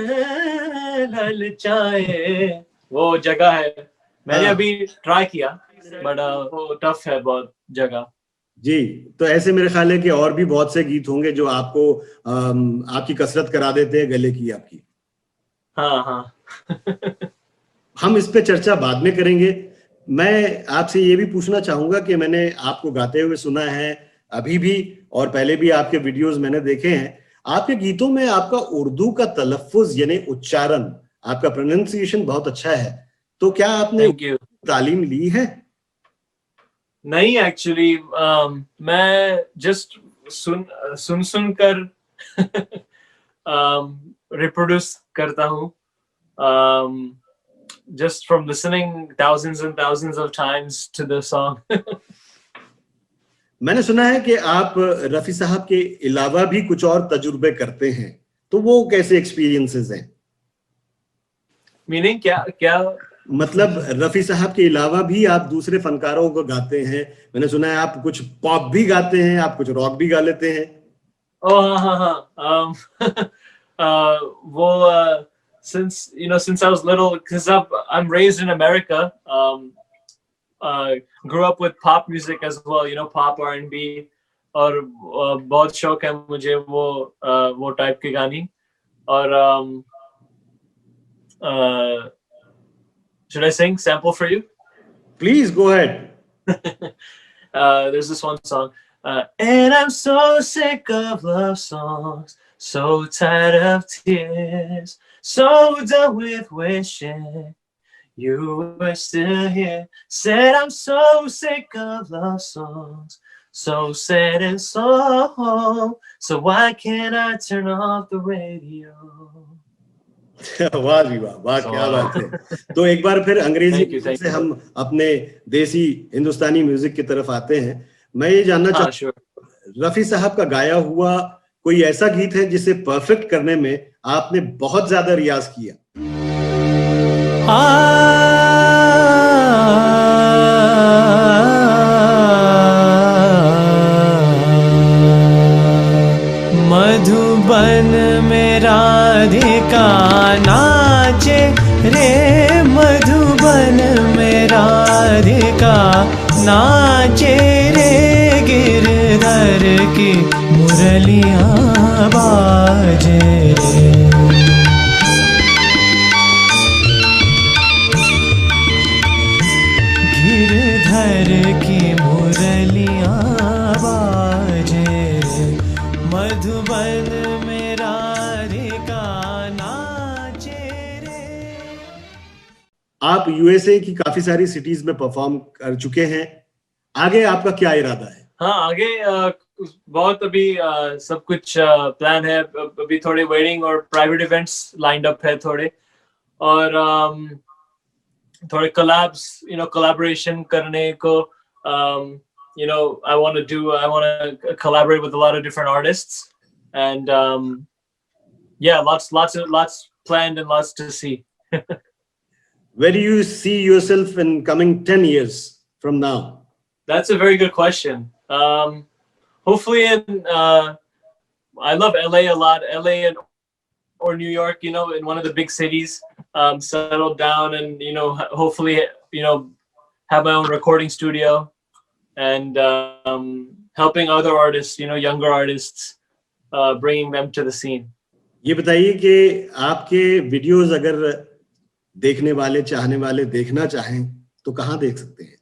ललचाए। वो जगह है, मैंने अभी ट्राई किया, बट वो टफ है बहुत जगह। जी, तो ऐसे मेरे ख्याल है कि और भी बहुत से गीत होंगे जो आपको आपकी कसरत करा देते हैं गले की आपकी। हाँ हाँ। हम इस पे चर्चा बाद में करेंगे। मैं आपसे ये भी पूछना चाहूंगा कि मैंने आपको गाते हुए सुना है अभी भी, और पहले भी आपके वीडियोस मैंने देखे हैं। आपके गीतों में आपका उर्दू का तलफ्फुज यानी उच्चारण, आपका प्रोनाउंसिएशन बहुत अच्छा है। तो क्या आपने तालीम ली है? नहीं, एक्चुअली मैं जस्ट सुन कर रिप्रोड्यूस करता हूँ, just from listening thousands and thousands of times to the song. मैंने सुना है कि आप रफी साहब के अलावा भी कुछ और तजुर्बे करते हैं, तो वो कैसे एक्सपीरियंसेस हैं? मीनिंग क्या मतलब रफी साहब के अलावा भी आप दूसरे फनकारों को गाते हैं। मैंने सुना है आप कुछ पॉप भी गाते हैं, आप कुछ रॉक भी गा लेते हैं। ओह हाँ, वो since I was little, because I'm raised in America, grew up with pop music as well, pop R&B, और बहुत शौक है मुझे वो टाइप के गाने। और should I sing sample for you? Please go ahead. There's this one song, and I'm so sick of love songs, so tired of tears, so done with wishing you were still here. Said I'm so sick of love songs, so sad and so so why can't I turn off the radio? वाह जी वाह, वाह क्या बात है। तो एक बार फिर अंग्रेजी से हम अपने देसी हिंदुस्तानी म्यूजिक की तरफ आते हैं। मैं ये जानना चाहता हूँ, रफी साहब का गाया हुआ कोई ऐसा गीत है जिसे परफेक्ट करने में आपने बहुत ज्यादा रियाज किया? मधुबन में राधिका नाचे रे, मधुबन में राधिका नाचे रे, गिरधर की मुरलियाँ बाजे रे। गिरधर की मुरलियाँ बाजे रे, मधुबन में राधिका नाचे रे। आप यूएसए की काफी सारी सिटीज में परफॉर्म कर चुके हैं, आगे आपका क्या इरादा है? हाँ, आगे बहुत अभी सब कुछ प्लान है। अभी थोड़े वेडिंग और प्राइवेट इवेंट्स लाइंड अप है थोड़े, और थोड़े कोलैबोरेशन करने को। I want to collaborate with a lot of different artists, and yeah, lots planned and lots to see. Where do you see yourself in coming 10 years from now? That's a very good question. Hopefully I love LA a lot, LA or New York, in one of the big cities, settle down and, hopefully, have my own recording studio, and helping other artists, younger artists, bringing them to the scene. ये बताइए कि आपके videos अगर देखने वाले, चाहने वाले देखना चाहें तो कहाँ देख सकते हैं?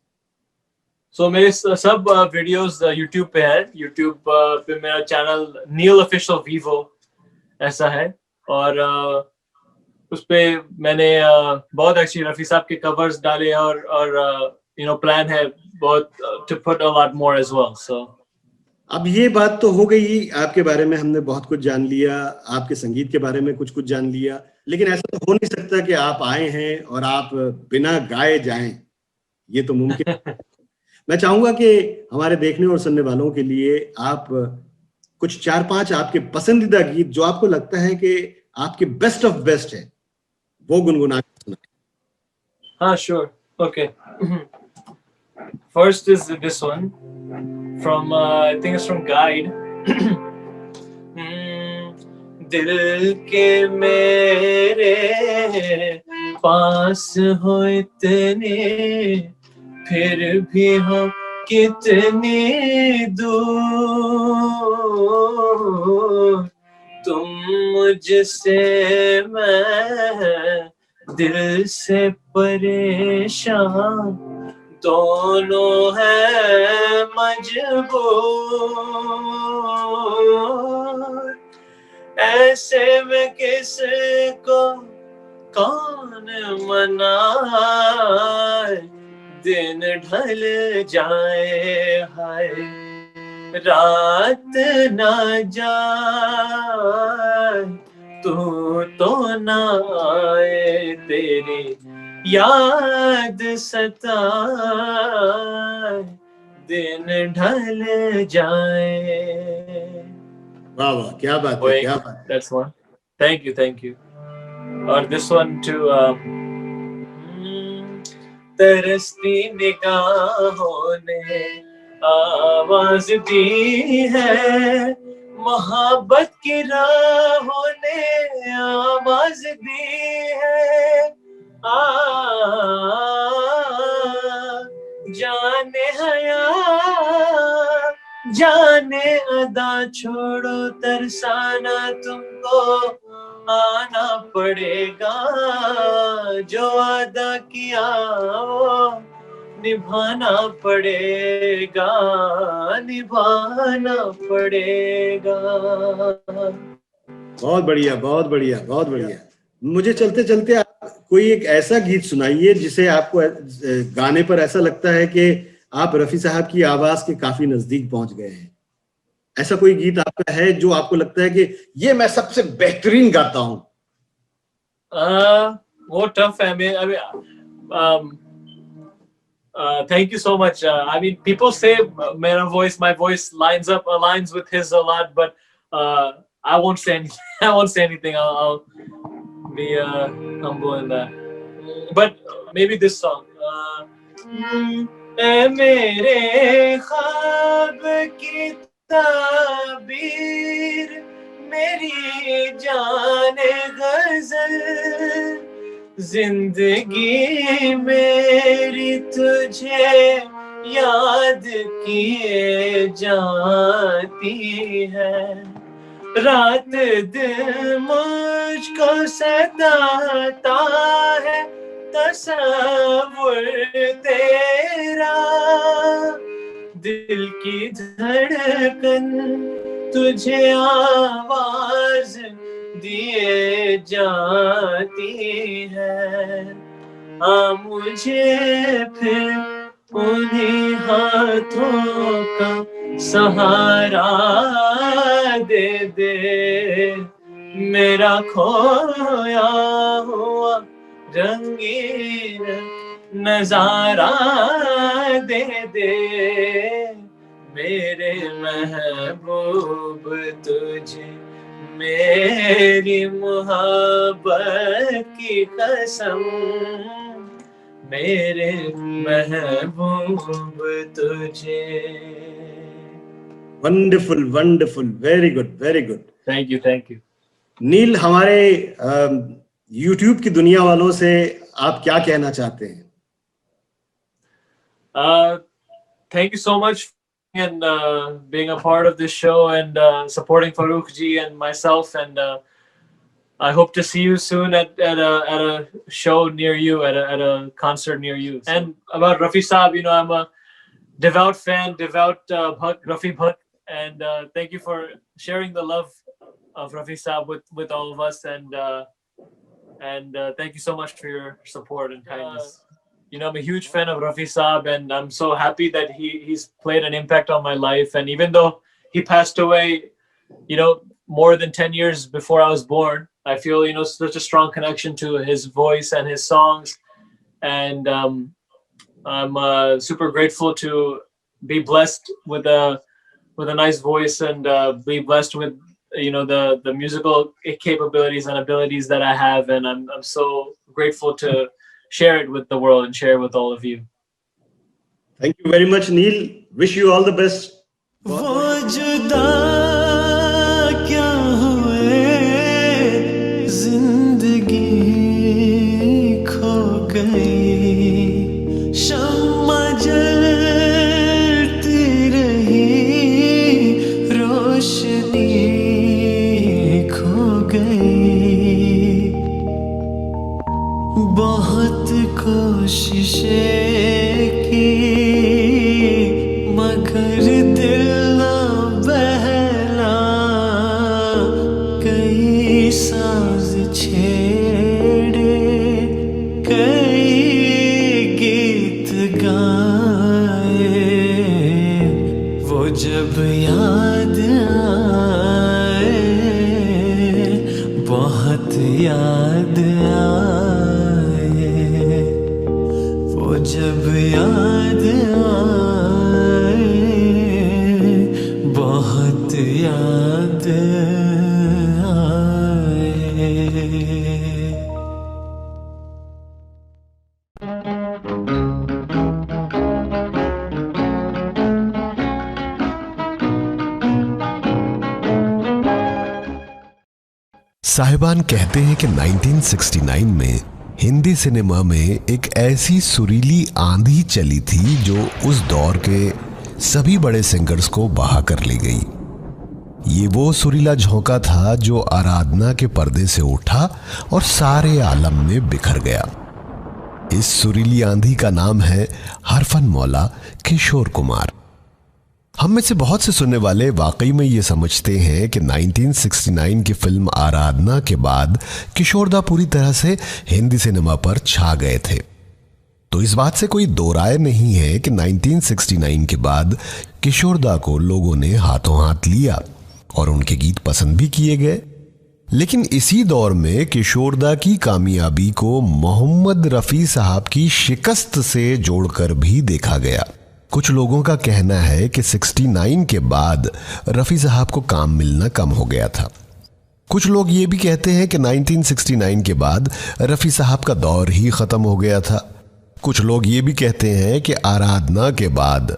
So मेरे सब वीडियोस YouTube पे है। YouTube पे मेरा चैनल नील ऑफिशियल वीवो ऐसा है, और उस पे मैंने बहुत अच्छी रफी साहब के कवर्स डाले, और प्लान है बहुत to put a lot more as well. So अब ये बात तो हो गई, आपके बारे में हमने बहुत कुछ जान लिया, आपके संगीत के बारे में कुछ जान लिया, लेकिन ऐसा तो हो नहीं सकता कि आप आए हैं और आप बिना गाए जाएं, ये तो मुमकिन। मैं चाहूंगा कि हमारे देखने और सुनने वालों के लिए आप कुछ 4-5 आपके पसंदीदा गीत जो आपको लगता है कि आपके बेस्ट ऑफ बेस्ट है, वो गुनगुना के सुनाएं। Ah, sure. Okay. First is this one from I think it's from Guide. दिल के मेरे पास हो इतने, फिर भी हो कितनी दूर, तुम मुझसे मैं दिल से परेशान, दोनों है मजबूर, ऐसे में किसको कौन मनाए, दिन ढल जाए हाय, रात ना जाए, तू तो ना आए, तेरी याद सताए, दिन ढल जाए। वाह वाह, क्या बात है, क्या बात है। That's one. Thank you, thank you. और this one too. तरसती निगाहों ने आवाज दी है, मोहब्बत की राहों ने आवाज दी है, जाने हया जाने अदा, छोड़ो तरसाना, तुमको आना पड़ेगा, जो अदा किया वो निभाना पड़ेगा, निभाना पड़ेगा। बहुत बढ़िया, बहुत बढ़िया, बहुत बढ़िया। मुझे चलते चलते आप कोई एक ऐसा गीत सुनाइए जिसे आपको गाने पर ऐसा लगता है कि आप रफी साहब की आवाज के काफी नजदीक पहुंच गए हैं। ऐसा कोई गीत आपका है जो आपको लगता है कि ये मैं सबसे बेहतरीन गाता हूं? वो टफ है। Thank you so much. I mean, people say my voice aligns with his a lot, but I won't say anything. I won't say anything. I'll be humble in that. But maybe this song. मेरे ख्वाब की ताबीर, मेरी जाने गजल, जिंदगी मेरी तुझे याद किए जाती है, रात दिन मुझको सताता है तस्वुर तेरा, दिल की धड़कन तुझे आवाज दिए जाती है, मुझे फिर उन्हीं हाथों का सहारा दे दे, मेरा खोया हुआ रंगीन नजारा दे दे, मेरे महबूब तुझे मेरी मोहब्बत की कसम, मेरे महबूब तुझे। Wonderful, wonderful, very good, very good. Thank you, thank you. Neel, हमारे यूट्यूब की दुनिया वालों से आप क्या कहना चाहते हैं? Thank you so much and being a part of this show and supporting Farooq ji and myself, and I hope to see you soon at a show near you, at a concert near you. And about Rafi Saab, you know, I'm a devout fan, devout Rafi Bhatt, and thank you for sharing the love of Rafi Saab with all of us, and thank you so much for your support and kindness. You know, I'm a huge fan of Rafi Saab, and I'm so happy that he's played an impact on my life. And even though he passed away, you know, more than 10 years before I was born, I feel, you know, such a strong connection to his voice and his songs. And I'm super grateful to be blessed with a with a nice voice and be blessed with the musical capabilities and abilities that I have, and I'm so grateful to share it with the world and share it with all of you. Thank you very much, Neil. Wish you all the best. वो जुदा क्या हुए, जिंदगी खो गई, शम्मा जलती रही, रोशनी खो गई, बहुत कोशिशें की मगर दिल ना बहला, कई साज छेड़े, कई गीत गाए, वो जब याद आए, बहुत याद आए, वो जब याद आए, बहुत याद आए। साहिबान कहते हैं कि 1969 में हिंदी सिनेमा में एक ऐसी सुरीली आंधी चली थी जो उस दौर के सभी बड़े सिंगर्स को बहा कर ले गई। ये वो सुरीला झोंका था जो आराधना के पर्दे से उठा और सारे आलम में बिखर गया। इस सुरीली आंधी का नाम है हरफन मौला किशोर कुमार। हम में से बहुत से सुनने वाले वाकई में ये समझते हैं कि 1969 की फिल्म आराधना के बाद किशोरदा पूरी तरह से हिंदी सिनेमा पर छा गए थे। तो इस बात से कोई दो राय नहीं है कि 1969 के बाद किशोरदा को लोगों ने हाथों हाथ लिया और उनके गीत पसंद भी किए गए। लेकिन इसी दौर में किशोरदा की कामयाबी को मोहम्मद रफ़ी साहब की शिकस्त से जोड़कर भी देखा गया। कुछ लोगों का कहना है कि 69 के बाद रफ़ी साहब को काम मिलना कम हो गया था। कुछ लोग ये भी कहते हैं कि 1969 के बाद रफ़ी साहब का दौर ही ख़त्म हो गया था। कुछ लोग ये भी कहते हैं कि आराधना के बाद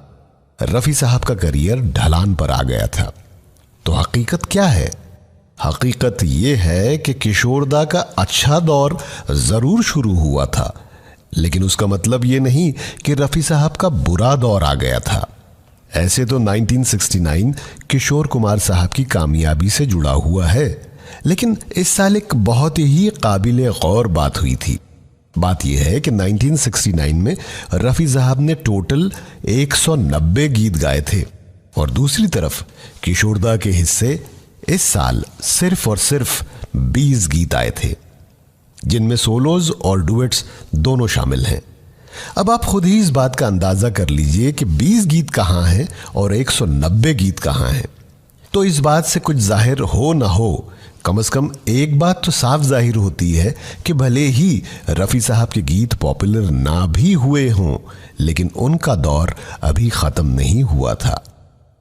रफ़ी साहब का करियर ढलान पर आ गया था। तो हकीकत क्या है? हकीकत ये है कि किशोरदा का अच्छा दौर ज़रूर शुरू हुआ था, लेकिन उसका मतलब ये नहीं कि रफ़ी साहब का बुरा दौर आ गया था। ऐसे तो 1969 किशोर कुमार साहब की कामयाबी से जुड़ा हुआ है, लेकिन इस साल एक बहुत ही काबिले गौर बात हुई थी। बात यह है कि 1969 में रफ़ी साहब ने टोटल 190 गीत गाए थे और दूसरी तरफ किशोरदा के हिस्से इस साल सिर्फ और सिर्फ 20 गीत आए थे, जिनमें सोलोज और डुएट्स दोनों शामिल हैं। अब आप खुद ही इस बात का अंदाजा कर लीजिए कि 20 गीत कहाँ हैं और 190 गीत कहाँ हैं। तो इस बात से कुछ जाहिर हो ना हो, कम से कम एक बात तो साफ जाहिर होती है कि भले ही रफ़ी साहब के गीत पॉपुलर ना भी हुए हों, लेकिन उनका दौर अभी ख़त्म नहीं हुआ था।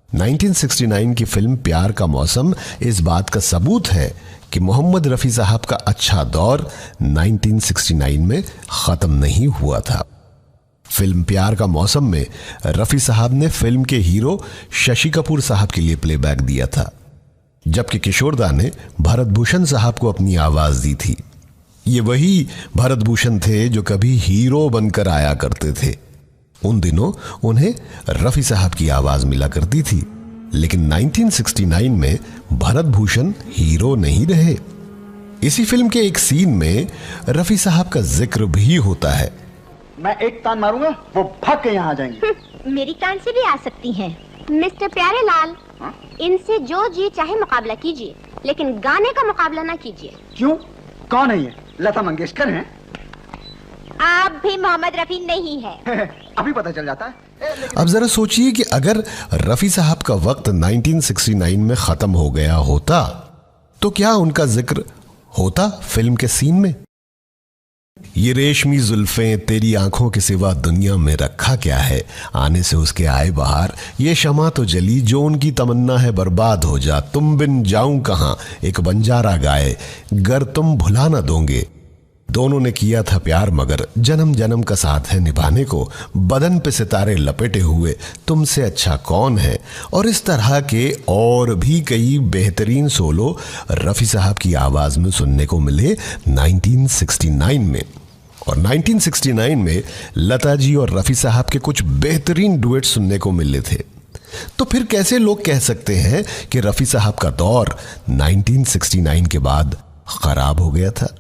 1969 की फिल्म प्यार का मौसम इस बात का सबूत है कि मोहम्मद रफ़ी साहब का अच्छा दौर 1969 में ख़त्म नहीं हुआ था। फिल्म प्यार का मौसम में रफ़ी साहब ने फिल्म के हीरो शशि कपूर साहब के लिए प्लेबैक दिया था, जबकि किशोरदा ने भरत भूषण साहब को अपनी आवाज़ दी थी। ये वही भरत भूषण थे जो कभी हीरो बनकर आया करते थे। उन दिनों उन्हें रफ़ी साहब की आवाज़ मिला करती थी, लेकिन 1969 में भरत भूषण हीरो नहीं रहे। इसी फिल्म के एक सीन में रफ़ी साहब का जिक्र भी होता है। मैं एक तान मारूंगा, वो भाग के यहाँ आ जाएंगे। मेरी कान से भी आ सकती हैं। मिस्टर प्यारेलाल, इनसे जो जी चाहे मुकाबला कीजिए, लेकिन गाने का मुकाबला ना कीजिए। क्यों? कौन है ये? लता मंगेशकर हैं? आप भी मोहम्मद रफ़ी नहीं है। अभी पता चल जाता है। अब जरा सोचिए कि अगर रफ़ी साहब का वक्त 1969 में ख़त्म हो गया होता तो क्या उनका जिक्र होता फिल्म के सीन में? ये रेशमी जुल्फें तेरी आंखों के सिवा दुनिया में रखा क्या है, आने से उसके आए बाहर, ये शमा तो जली जो उनकी तमन्ना है बर्बाद हो जा, तुम बिन जाऊं कहां, एक बंजारा गाए, गर तुम भुला ना दोगे। दोनों ने किया था प्यार मगर जन्म जन्म का साथ है निभाने को, बदन पे सितारे लपेटे हुए तुमसे अच्छा कौन है। और इस तरह के और भी कई बेहतरीन सोलो रफ़ी साहब की आवाज़ में सुनने को मिले 1969 में। और 1969 में लता जी और रफ़ी साहब के कुछ बेहतरीन डुएट सुनने को मिले थे। तो फिर कैसे लोग कह सकते हैं कि रफ़ी साहब का दौर 1969 के बाद खराब हो गया था?